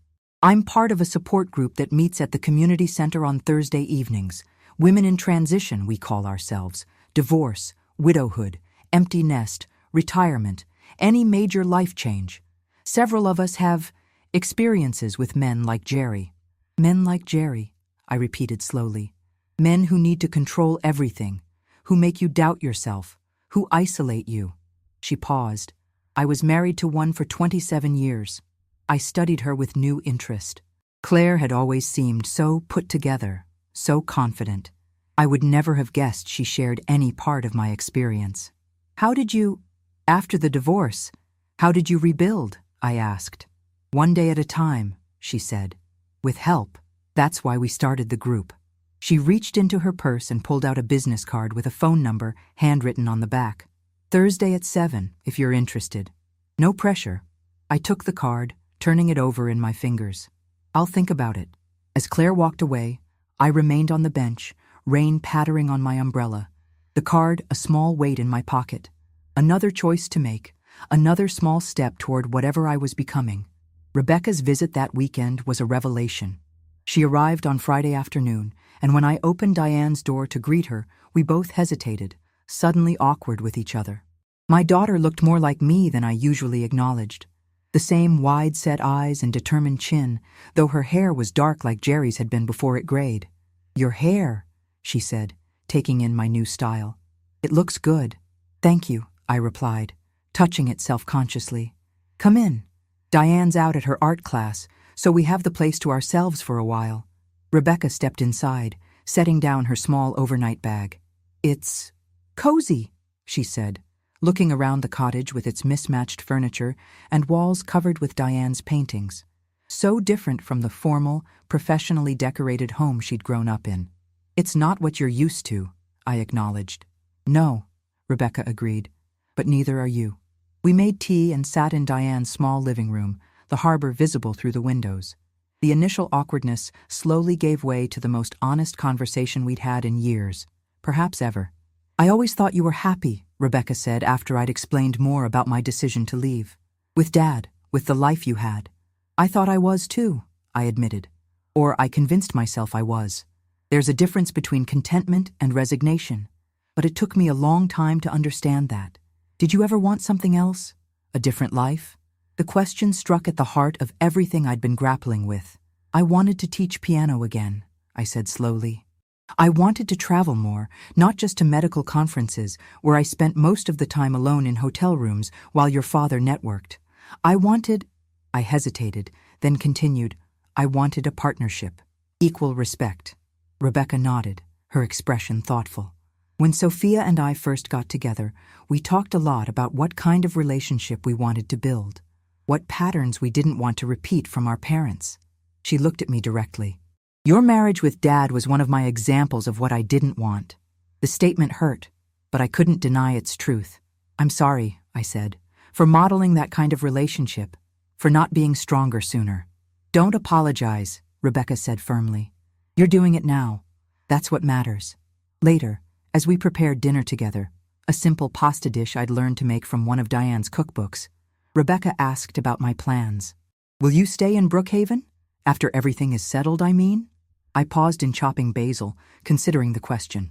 I'm part of a support group that meets at the community center on Thursday evenings. Women in transition, we call ourselves. Divorce, widowhood, empty nest, retirement, any major life change. Several of us have experiences with men like Jerry. Men like Jerry, I repeated slowly. Men who need to control everything, who make you doubt yourself, who isolate you. She paused. I was married to one for 27 years. I studied her with new interest. Claire had always seemed so put together, so confident. I would never have guessed she shared any part of my experience. After the divorce, how did you rebuild? I asked. One day at a time, she said. With help. That's why we started the group. She reached into her purse and pulled out a business card with a phone number handwritten on the back. Thursday at 7, if you're interested. No pressure. I took the card, turning it over in my fingers. I'll think about it. As Claire walked away, I remained on the bench, rain pattering on my umbrella. The card a small weight in my pocket. Another choice to make, another small step toward whatever I was becoming. Rebecca's visit that weekend was a revelation. She arrived on Friday afternoon, and when I opened Diane's door to greet her, we both hesitated, suddenly awkward with each other. My daughter looked more like me than I usually acknowledged. The same wide-set eyes and determined chin, though her hair was dark like Jerry's had been before it grayed. Your hair, she said, taking in my new style. It looks good. Thank you, I replied, touching it self-consciously. Come in. Diane's out at her art class, so we have the place to ourselves for a while. Rebecca stepped inside, setting down her small overnight bag. It's cozy, she said, looking around the cottage with its mismatched furniture and walls covered with Diane's paintings. So different from the formal, professionally decorated home she'd grown up in. It's not what you're used to, I acknowledged. No, Rebecca agreed, but neither are you. We made tea and sat in Diane's small living room, the harbor visible through the windows. The initial awkwardness slowly gave way to the most honest conversation we'd had in years, perhaps ever. I always thought you were happy, Rebecca said after I'd explained more about my decision to leave. With Dad, with the life you had. I thought I was too, I admitted. Or I convinced myself I was. There's a difference between contentment and resignation. But it took me a long time to understand that. Did you ever want something else? A different life? The question struck at the heart of everything I'd been grappling with. I wanted to teach piano again, I said slowly. I wanted to travel more, not just to medical conferences, where I spent most of the time alone in hotel rooms while your father networked. I hesitated, then continued, I wanted a partnership, equal respect. Rebecca nodded, her expression thoughtful. When Sophia and I first got together, we talked a lot about what kind of relationship we wanted to build, what patterns we didn't want to repeat from our parents. She looked at me directly. Your marriage with Dad was one of my examples of what I didn't want. The statement hurt, but I couldn't deny its truth. I'm sorry, I said, for modeling that kind of relationship, for not being stronger sooner. Don't apologize, Rebecca said firmly. You're doing it now. That's what matters. Later, as we prepared dinner together, a simple pasta dish I'd learned to make from one of Diane's cookbooks, Rebecca asked about my plans. Will you stay in Brookhaven? After everything is settled, I mean? I paused in chopping basil, considering the question.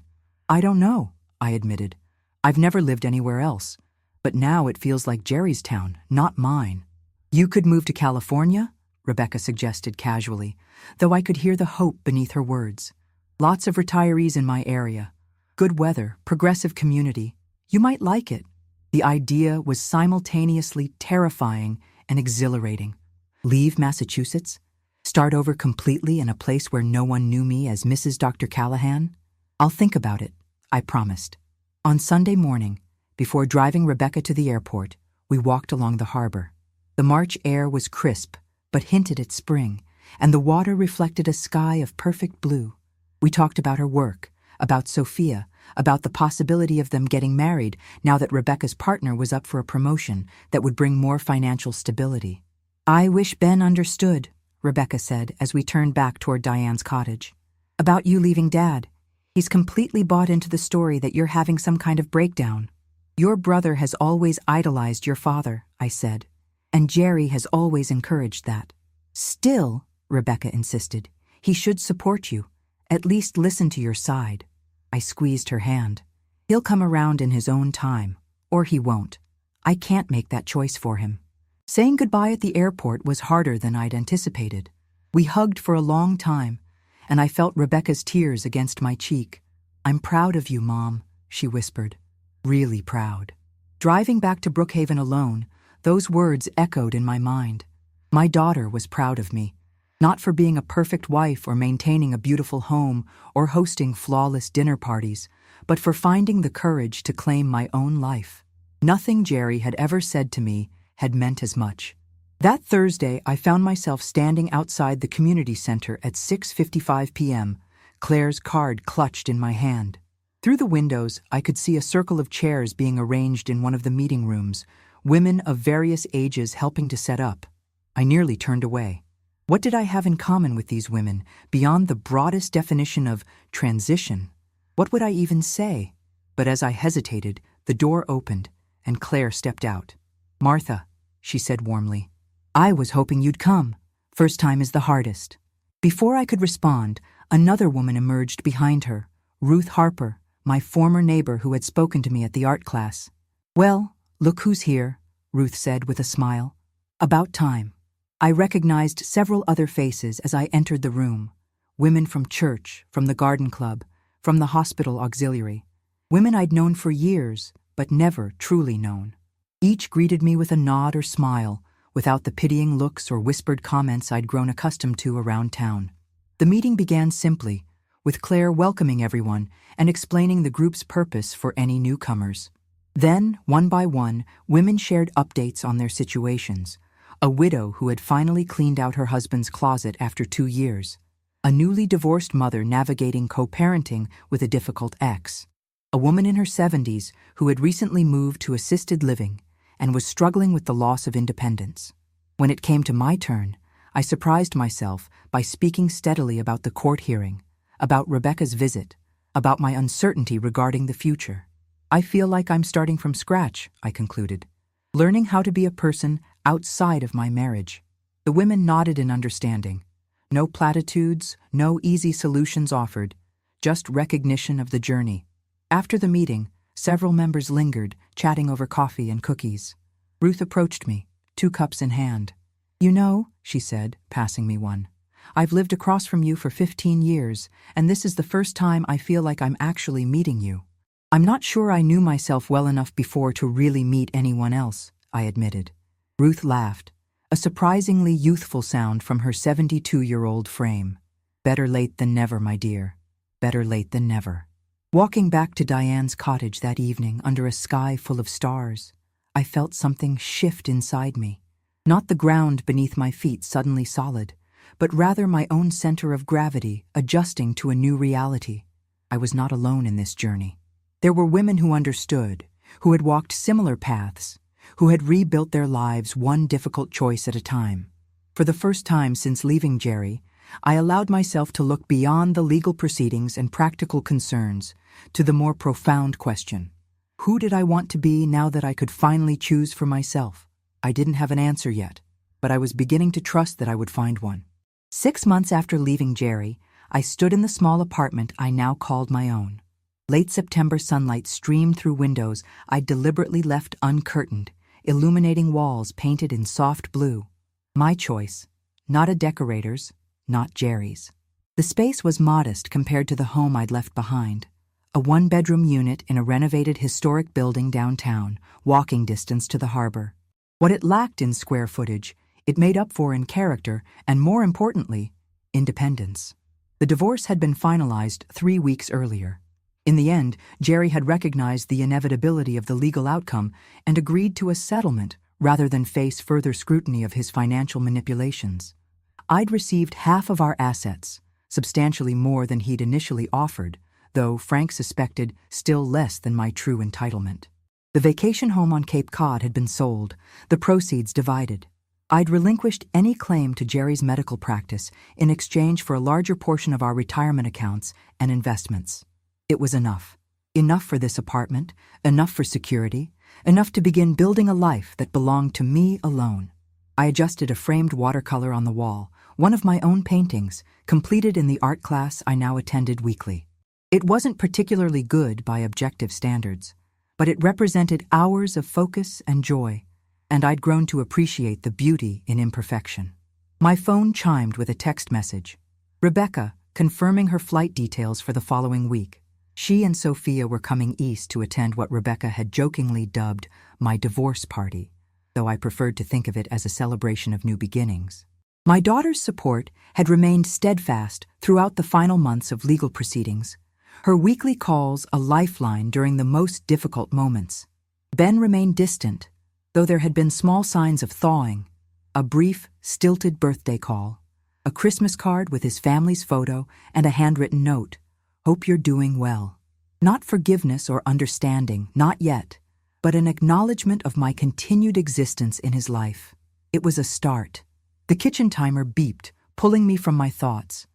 I don't know, I admitted. I've never lived anywhere else, but now it feels like Jerry's town, not mine. You could move to California? Rebecca suggested casually, though I could hear the hope beneath her words. Lots of retirees in my area. Good weather, progressive community. You might like it. The idea was simultaneously terrifying and exhilarating. Leave Massachusetts? Start over completely in a place where no one knew me as Mrs. Dr. Callahan? I'll think about it, I promised. On Sunday morning, before driving Rebecca to the airport, we walked along the harbor. The March air was crisp, but hinted at spring, and the water reflected a sky of perfect blue. We talked about her work, about Sophia, about the possibility of them getting married now that Rebecca's partner was up for a promotion that would bring more financial stability. "I wish Ben understood," Rebecca said as we turned back toward Diane's cottage. "About you leaving Dad. He's completely bought into the story that you're having some kind of breakdown." "Your brother has always idolized your father," I said, "and Jerry has always encouraged that." "Still," Rebecca insisted, "he should support you, at least listen to your side." I squeezed her hand. "He'll come around in his own time, or he won't. I can't make that choice for him." Saying goodbye at the airport was harder than I'd anticipated. We hugged for a long time, and I felt Rebecca's tears against my cheek. "I'm proud of you, Mom," she whispered. "Really proud." Driving back to Brookhaven alone, those words echoed in my mind. My daughter was proud of me, not for being a perfect wife or maintaining a beautiful home or hosting flawless dinner parties, but for finding the courage to claim my own life. Nothing Jerry had ever said to me had meant as much. That Thursday, I found myself standing outside the community center at 6:55 p.m., Claire's card clutched in my hand. Through the windows, I could see a circle of chairs being arranged in one of the meeting rooms, women of various ages helping to set up. I nearly turned away. What did I have in common with these women, beyond the broadest definition of transition? What would I even say? But as I hesitated, the door opened, and Claire stepped out. "Martha," she said warmly, "I was hoping you'd come. First time is the hardest." Before I could respond, another woman emerged behind her, Ruth Harper, my former neighbor who had spoken to me at the art class. "Well, look who's here," Ruth said with a smile. "About time." I recognized several other faces as I entered the room. Women from church, from the garden club, from the hospital auxiliary. Women I'd known for years, but never truly known. Each greeted me with a nod or smile, without the pitying looks or whispered comments I'd grown accustomed to around town. The meeting began simply, with Claire welcoming everyone and explaining the group's purpose for any newcomers. Then, one by one, women shared updates on their situations. A widow who had finally cleaned out her husband's closet after 2 years. A newly divorced mother navigating co-parenting with a difficult ex. A woman in her 70s who had recently moved to assisted living and was struggling with the loss of independence. When it came to my turn, I surprised myself by speaking steadily about the court hearing, about Rebecca's visit, about my uncertainty regarding the future. "I feel like I'm starting from scratch," I concluded, "learning how to be a person outside of my marriage." The women nodded in understanding. No platitudes, no easy solutions offered, just recognition of the journey. After the meeting, several members lingered, chatting over coffee and cookies. Ruth approached me, 2 cups in hand. "You know," she said, passing me one, "I've lived across from you for 15 years, and this is the first time I feel like I'm actually meeting you." "I'm not sure I knew myself well enough before to really meet anyone else," I admitted. Ruth laughed, a surprisingly youthful sound from her 72-year-old frame. "Better late than never, my dear. Better late than never." Walking back to Diane's cottage that evening under a sky full of stars, I felt something shift inside me. Not the ground beneath my feet suddenly solid, but rather my own center of gravity adjusting to a new reality. I was not alone in this journey. There were women who understood, who had walked similar paths, who had rebuilt their lives one difficult choice at a time. For the first time since leaving Jerry, I allowed myself to look beyond the legal proceedings and practical concerns to the more profound question. Who did I want to be now that I could finally choose for myself? I didn't have an answer yet, but I was beginning to trust that I would find one. 6 months after leaving Jerry, I stood in the small apartment I now called my own. Late September sunlight streamed through windows I'd deliberately left uncurtained, illuminating walls painted in soft blue. My choice, not a decorator's, not Jerry's. The space was modest compared to the home I'd left behind. A 1-bedroom unit in a renovated historic building downtown, walking distance to the harbor. What it lacked in square footage, it made up for in character and, more importantly, independence. The divorce had been finalized 3 weeks earlier. In the end, Jerry had recognized the inevitability of the legal outcome and agreed to a settlement rather than face further scrutiny of his financial manipulations. I'd received half of our assets, substantially more than he'd initially offered, though Frank suspected still less than my true entitlement. The vacation home on Cape Cod had been sold, the proceeds divided. I'd relinquished any claim to Jerry's medical practice in exchange for a larger portion of our retirement accounts and investments. It was enough. Enough for this apartment, enough for security, enough to begin building a life that belonged to me alone. I adjusted a framed watercolor on the wall, one of my own paintings, completed in the art class I now attended weekly. It wasn't particularly good by objective standards, but it represented hours of focus and joy, and I'd grown to appreciate the beauty in imperfection. My phone chimed with a text message. Rebecca, confirming her flight details for the following week. She and Sophia were coming east to attend what Rebecca had jokingly dubbed my divorce party, though I preferred to think of it as a celebration of new beginnings. My daughter's support had remained steadfast throughout the final months of legal proceedings, her weekly calls a lifeline during the most difficult moments. Ben remained distant, though there had been small signs of thawing. A brief, stilted birthday call, a Christmas card with his family's photo, and a handwritten note. Hope you're doing well. Not forgiveness or understanding, not yet, but an acknowledgement of my continued existence in his life. It was a start. The kitchen timer beeped, pulling me from my thoughts.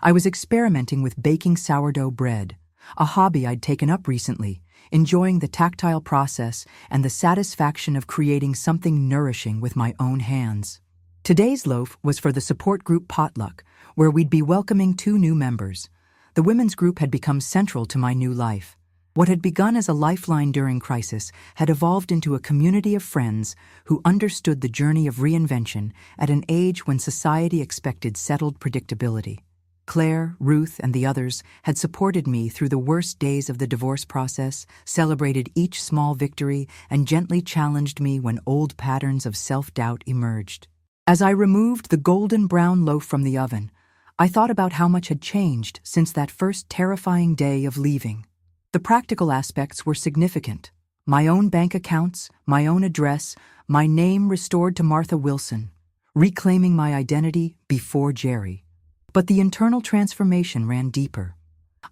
I was experimenting with baking sourdough bread, a hobby I'd taken up recently, enjoying the tactile process and the satisfaction of creating something nourishing with my own hands. Today's loaf was for the support group potluck, where we'd be welcoming 2 new members. The women's group had become central to my new life. What had begun as a lifeline during crisis had evolved into a community of friends who understood the journey of reinvention at an age when society expected settled predictability. Claire, Ruth, and the others had supported me through the worst days of the divorce process, celebrated each small victory, and gently challenged me when old patterns of self-doubt emerged. As I removed the golden brown loaf from the oven, I thought about how much had changed since that first terrifying day of leaving. The practical aspects were significant. My own bank accounts, my own address, my name restored to Martha Wilson, reclaiming my identity before Jerry. But the internal transformation ran deeper.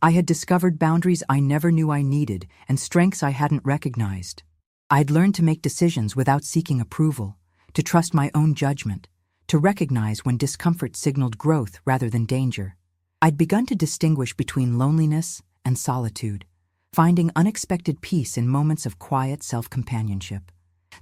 I had discovered boundaries I never knew I needed and strengths I hadn't recognized. I'd learned to make decisions without seeking approval, to trust my own judgment, to recognize when discomfort signaled growth rather than danger. I'd begun to distinguish between loneliness and solitude, finding unexpected peace in moments of quiet self-companionship.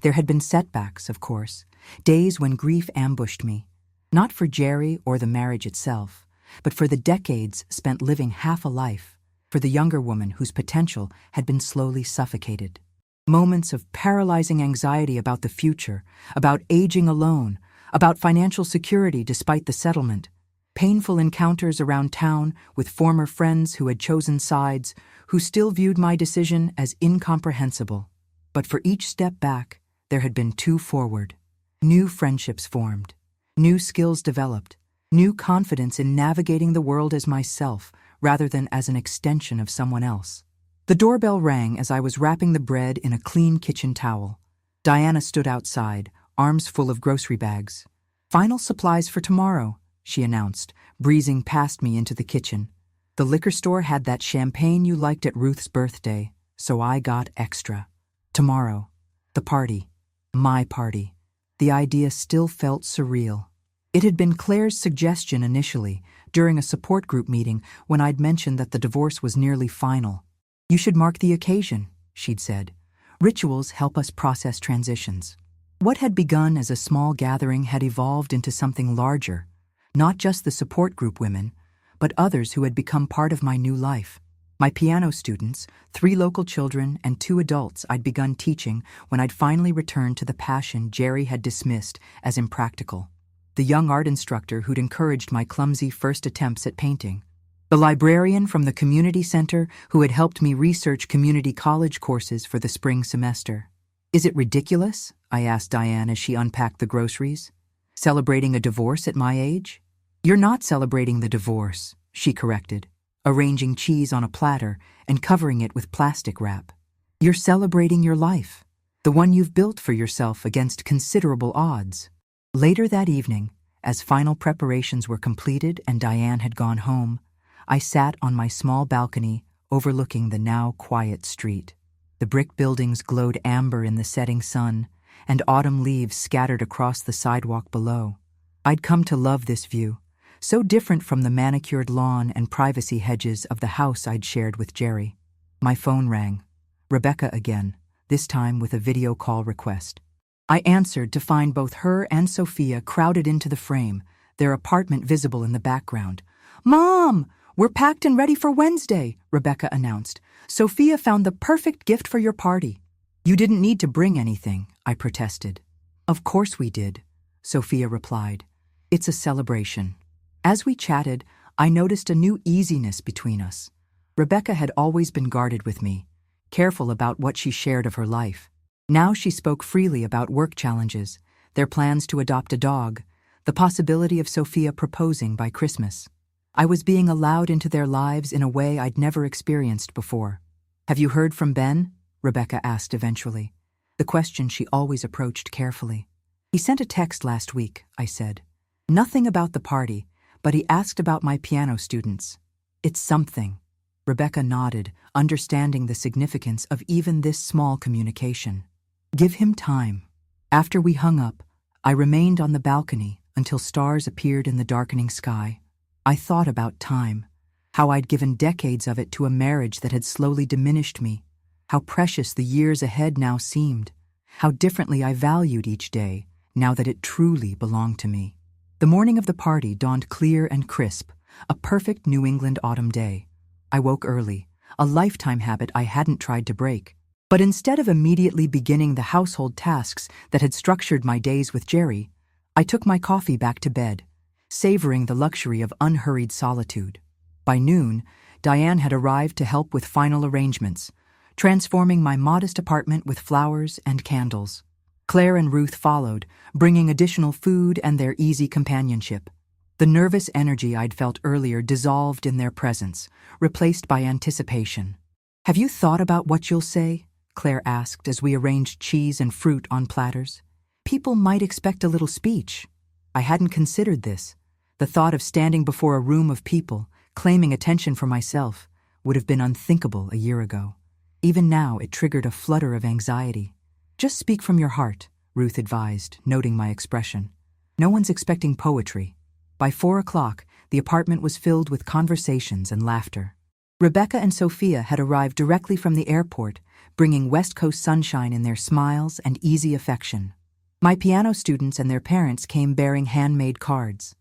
There had been setbacks, of course, days when grief ambushed me, not for Jerry or the marriage itself, but for the decades spent living half a life, for the younger woman whose potential had been slowly suffocated. Moments of paralyzing anxiety about the future, about aging alone, about financial security despite the settlement, painful encounters around town with former friends who had chosen sides, who still viewed my decision as incomprehensible. But for each step back, there had been 2 forward. New friendships formed, new skills developed, new confidence in navigating the world as myself rather than as an extension of someone else. The doorbell rang as I was wrapping the bread in a clean kitchen towel. Diana stood outside, arms full of grocery bags. "Final supplies for tomorrow," she announced, breezing past me into the kitchen. "The liquor store had that champagne you liked at Ruth's birthday, so I got extra. Tomorrow. The party. My party." The idea still felt surreal. It had been Claire's suggestion initially, during a support group meeting when I'd mentioned that the divorce was nearly final. "You should mark the occasion," she'd said. "Rituals help us process transitions." What had begun as a small gathering had evolved into something larger, not just the support group women, but others who had become part of my new life. My piano students, 3 local children, and 2 adults I'd begun teaching when I'd finally returned to the passion Jerry had dismissed as impractical. The young art instructor who'd encouraged my clumsy first attempts at painting. The librarian from the community center who had helped me research community college courses for the spring semester. "Is it ridiculous?" I asked Diane as she unpacked the groceries. "Celebrating a divorce at my age?" "You're not celebrating the divorce," she corrected, arranging cheese on a platter and covering it with plastic wrap. "You're celebrating your life, the one you've built for yourself against considerable odds." Later that evening, as final preparations were completed and Diane had gone home, I sat on my small balcony, overlooking the now quiet street. The brick buildings glowed amber in the setting sun, and autumn leaves scattered across the sidewalk below. I'd come to love this view, so different from the manicured lawn and privacy hedges of the house I'd shared with Jerry. My phone rang. Rebecca again, this time with a video call request. I answered to find both her and Sophia crowded into the frame, their apartment visible in the background. "Mom! We're packed and ready for Wednesday," Rebecca announced. "Sophia found the perfect gift for your party." "You didn't need to bring anything," I protested. "Of course we did," Sophia replied. "It's a celebration." As we chatted, I noticed a new easiness between us. Rebecca had always been guarded with me, careful about what she shared of her life. Now she spoke freely about work challenges, their plans to adopt a dog, the possibility of Sophia proposing by Christmas. I was being allowed into their lives in a way I'd never experienced before. "Have you heard from Ben?" Rebecca asked eventually, the question she always approached carefully. "He sent a text last week," I said. "Nothing about the party, but he asked about my piano students. It's something." Rebecca nodded, understanding the significance of even this small communication. "Give him time." After we hung up, I remained on the balcony until stars appeared in the darkening sky. I thought about time, how I'd given decades of it to a marriage that had slowly diminished me, how precious the years ahead now seemed, how differently I valued each day now that it truly belonged to me. The morning of the party dawned clear and crisp, a perfect New England autumn day. I woke early, a lifetime habit I hadn't tried to break. But instead of immediately beginning the household tasks that had structured my days with Jerry, I took my coffee back to bed, savoring the luxury of unhurried solitude. By noon, Diane had arrived to help with final arrangements, transforming my modest apartment with flowers and candles. Claire and Ruth followed, bringing additional food and their easy companionship. The nervous energy I'd felt earlier dissolved in their presence, replaced by anticipation. "Have you thought about what you'll say?" Claire asked as we arranged cheese and fruit on platters. "People might expect a little speech." I hadn't considered this. The thought of standing before a room of people, claiming attention for myself, would have been unthinkable a year ago. Even now, it triggered a flutter of anxiety. "Just speak from your heart," Ruth advised, noting my expression. "No one's expecting poetry." By 4 o'clock, the apartment was filled with conversations and laughter. Rebecca and Sophia had arrived directly from the airport, bringing West Coast sunshine in their smiles and easy affection. My piano students and their parents came bearing handmade cards.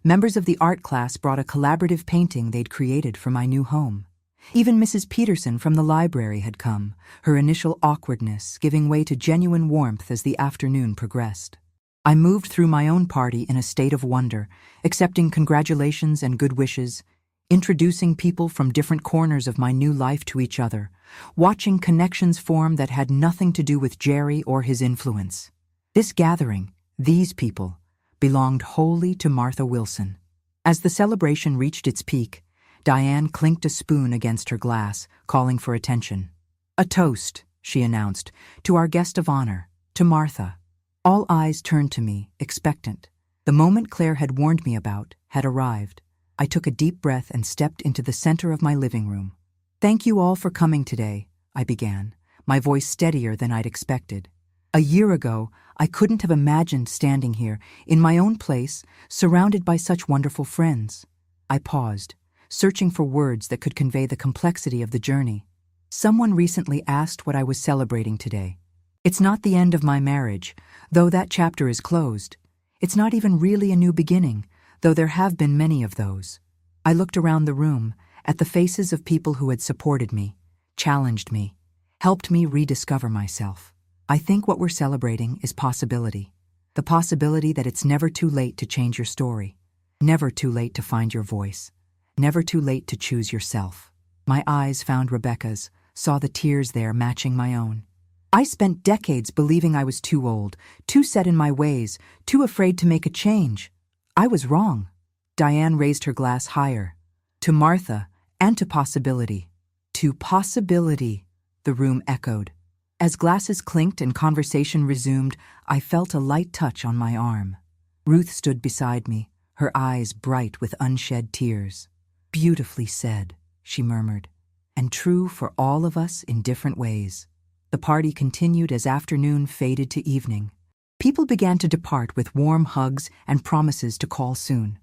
Members of the art class brought a collaborative painting they'd created for my new home. Even Mrs. Peterson from the library had come, her initial awkwardness giving way to genuine warmth as the afternoon progressed. I moved through my own party in a state of wonder, accepting congratulations and good wishes, introducing people from different corners of my new life to each other, watching connections form that had nothing to do with Jerry or his influence. This gathering, these people, belonged wholly to Martha Wilson. As the celebration reached its peak, Diane clinked a spoon against her glass, calling for attention. "A toast," she announced, "to our guest of honor, to Martha." All eyes turned to me, expectant. The moment Claire had warned me about had arrived. I took a deep breath and stepped into the center of my living room. "Thank you all for coming today," I began, my voice steadier than I'd expected. A year ago, I couldn't have imagined standing here, in my own place, surrounded by such wonderful friends. I paused, searching for words that could convey the complexity of the journey. Someone recently asked what I was celebrating today. It's not the end of my marriage, though that chapter is closed. It's not even really a new beginning, though there have been many of those. I looked around the room, at the faces of people who had supported me, challenged me, helped me rediscover myself. I think what we're celebrating is possibility. The possibility that it's never too late to change your story, never too late to find your voice, never too late to choose yourself. My eyes found Rebecca's, saw the tears there matching my own. I spent decades believing I was too old, too set in my ways, too afraid to make a change. I was wrong. Diane raised her glass higher. "To Martha, and to possibility." "To possibility," the room echoed. As glasses clinked and conversation resumed, I felt a light touch on my arm. Ruth stood beside me, her eyes bright with unshed tears. "Beautifully said," she murmured. and true for all of us in different ways. The party continued as afternoon faded to evening. People began to depart with warm hugs and promises to call soon.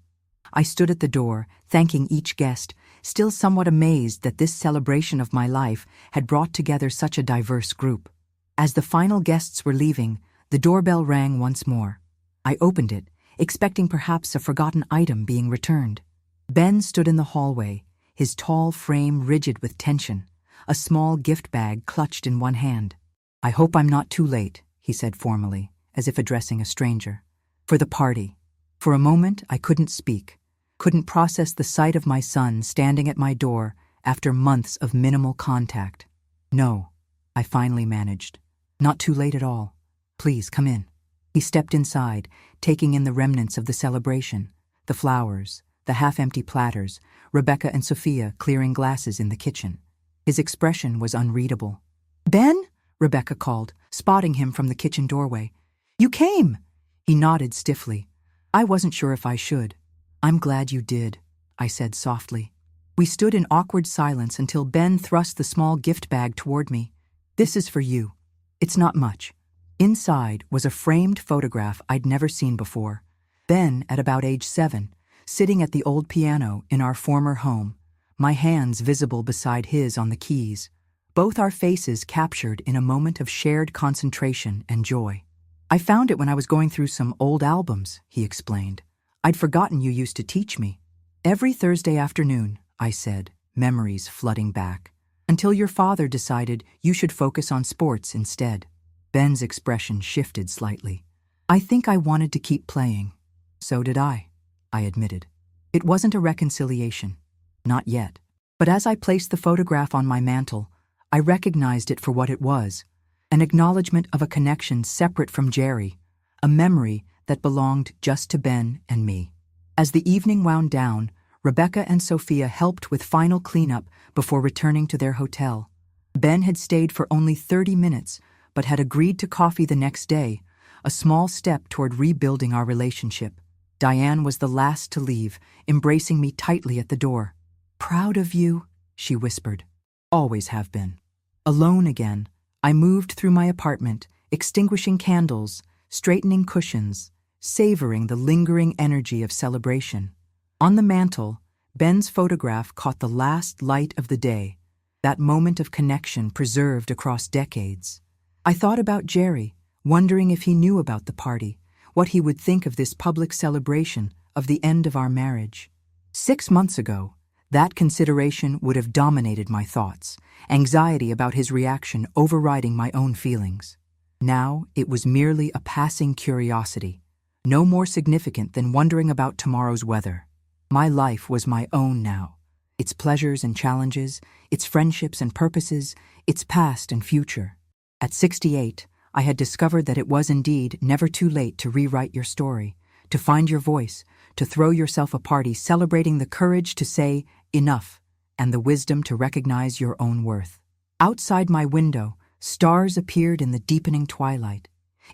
I stood at the door, thanking each guest, still somewhat amazed that this celebration of my life had brought together such a diverse group. As the final guests were leaving, the doorbell rang once more. I opened it, expecting perhaps a forgotten item being returned. Ben stood in the hallway, his tall frame rigid with tension, a small gift bag clutched in one hand. "I hope I'm not too late," he said formally, as if addressing a stranger. "For the party." For a moment, I couldn't speak, couldn't process the sight of my son standing at my door after months of minimal contact. "No," I finally managed. "Not too late at all. Please, come in." He stepped inside, taking in the remnants of the celebration, the flowers, the half-empty platters, Rebecca and Sophia clearing glasses in the kitchen. His expression was unreadable. "Ben?" Rebecca called, spotting him from the kitchen doorway. "You came!" He nodded stiffly. "I wasn't sure if I should." "I'm glad you did," I said softly. We stood in awkward silence until Ben thrust the small gift bag toward me. "This is for you. It's not much." Inside was a framed photograph I'd never seen before. Ben, at about age 7, sitting at the old piano in our former home, my hands visible beside his on the keys, both our faces captured in a moment of shared concentration and joy. "I found it when I was going through some old albums," he explained. "I'd forgotten you used to teach me." "Every Thursday afternoon," I said, memories flooding back, "until your father decided you should focus on sports instead." Ben's expression shifted slightly. "I think I wanted to keep playing." "So did I admitted. It wasn't a reconciliation. Not yet. But as I placed the photograph on my mantel, I recognized it for what it was, an acknowledgement of a connection separate from Jerry, a memory that belonged just to Ben and me. As the evening wound down, Rebecca and Sophia helped with final cleanup before returning to their hotel. Ben had stayed for only 30 minutes, but had agreed to coffee the next day, a small step toward rebuilding our relationship. Diane was the last to leave, embracing me tightly at the door. "Proud of you," she whispered. "Always have been." Alone again, I moved through my apartment, extinguishing candles, straightening cushions, savoring the lingering energy of celebration. On the mantel, Ben's photograph caught the last light of the day, that moment of connection preserved across decades. I thought about Jerry, wondering if he knew about the party, what he would think of this public celebration of the end of our marriage. 6 months ago, that consideration would have dominated my thoughts, anxiety about his reaction overriding my own feelings. Now it was merely a passing curiosity, no more significant than wondering about tomorrow's weather. My life was my own now, its pleasures and challenges, its friendships and purposes, its past and future. At 68, I had discovered that it was indeed never too late to rewrite your story, to find your voice, to throw yourself a party celebrating the courage to say enough and the wisdom to recognize your own worth. Outside my window, stars appeared in the deepening twilight.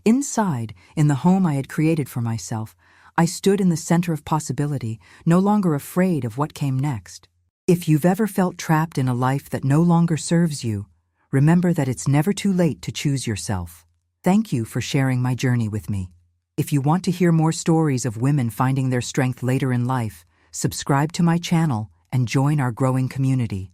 Inside, in the home I had created for myself, I stood in the center of possibility, no longer afraid of what came next. If you've ever felt trapped in a life that no longer serves you, remember that it's never too late to choose yourself. Thank you for sharing my journey with me. If you want to hear more stories of women finding their strength later in life, subscribe to my channel and join our growing community.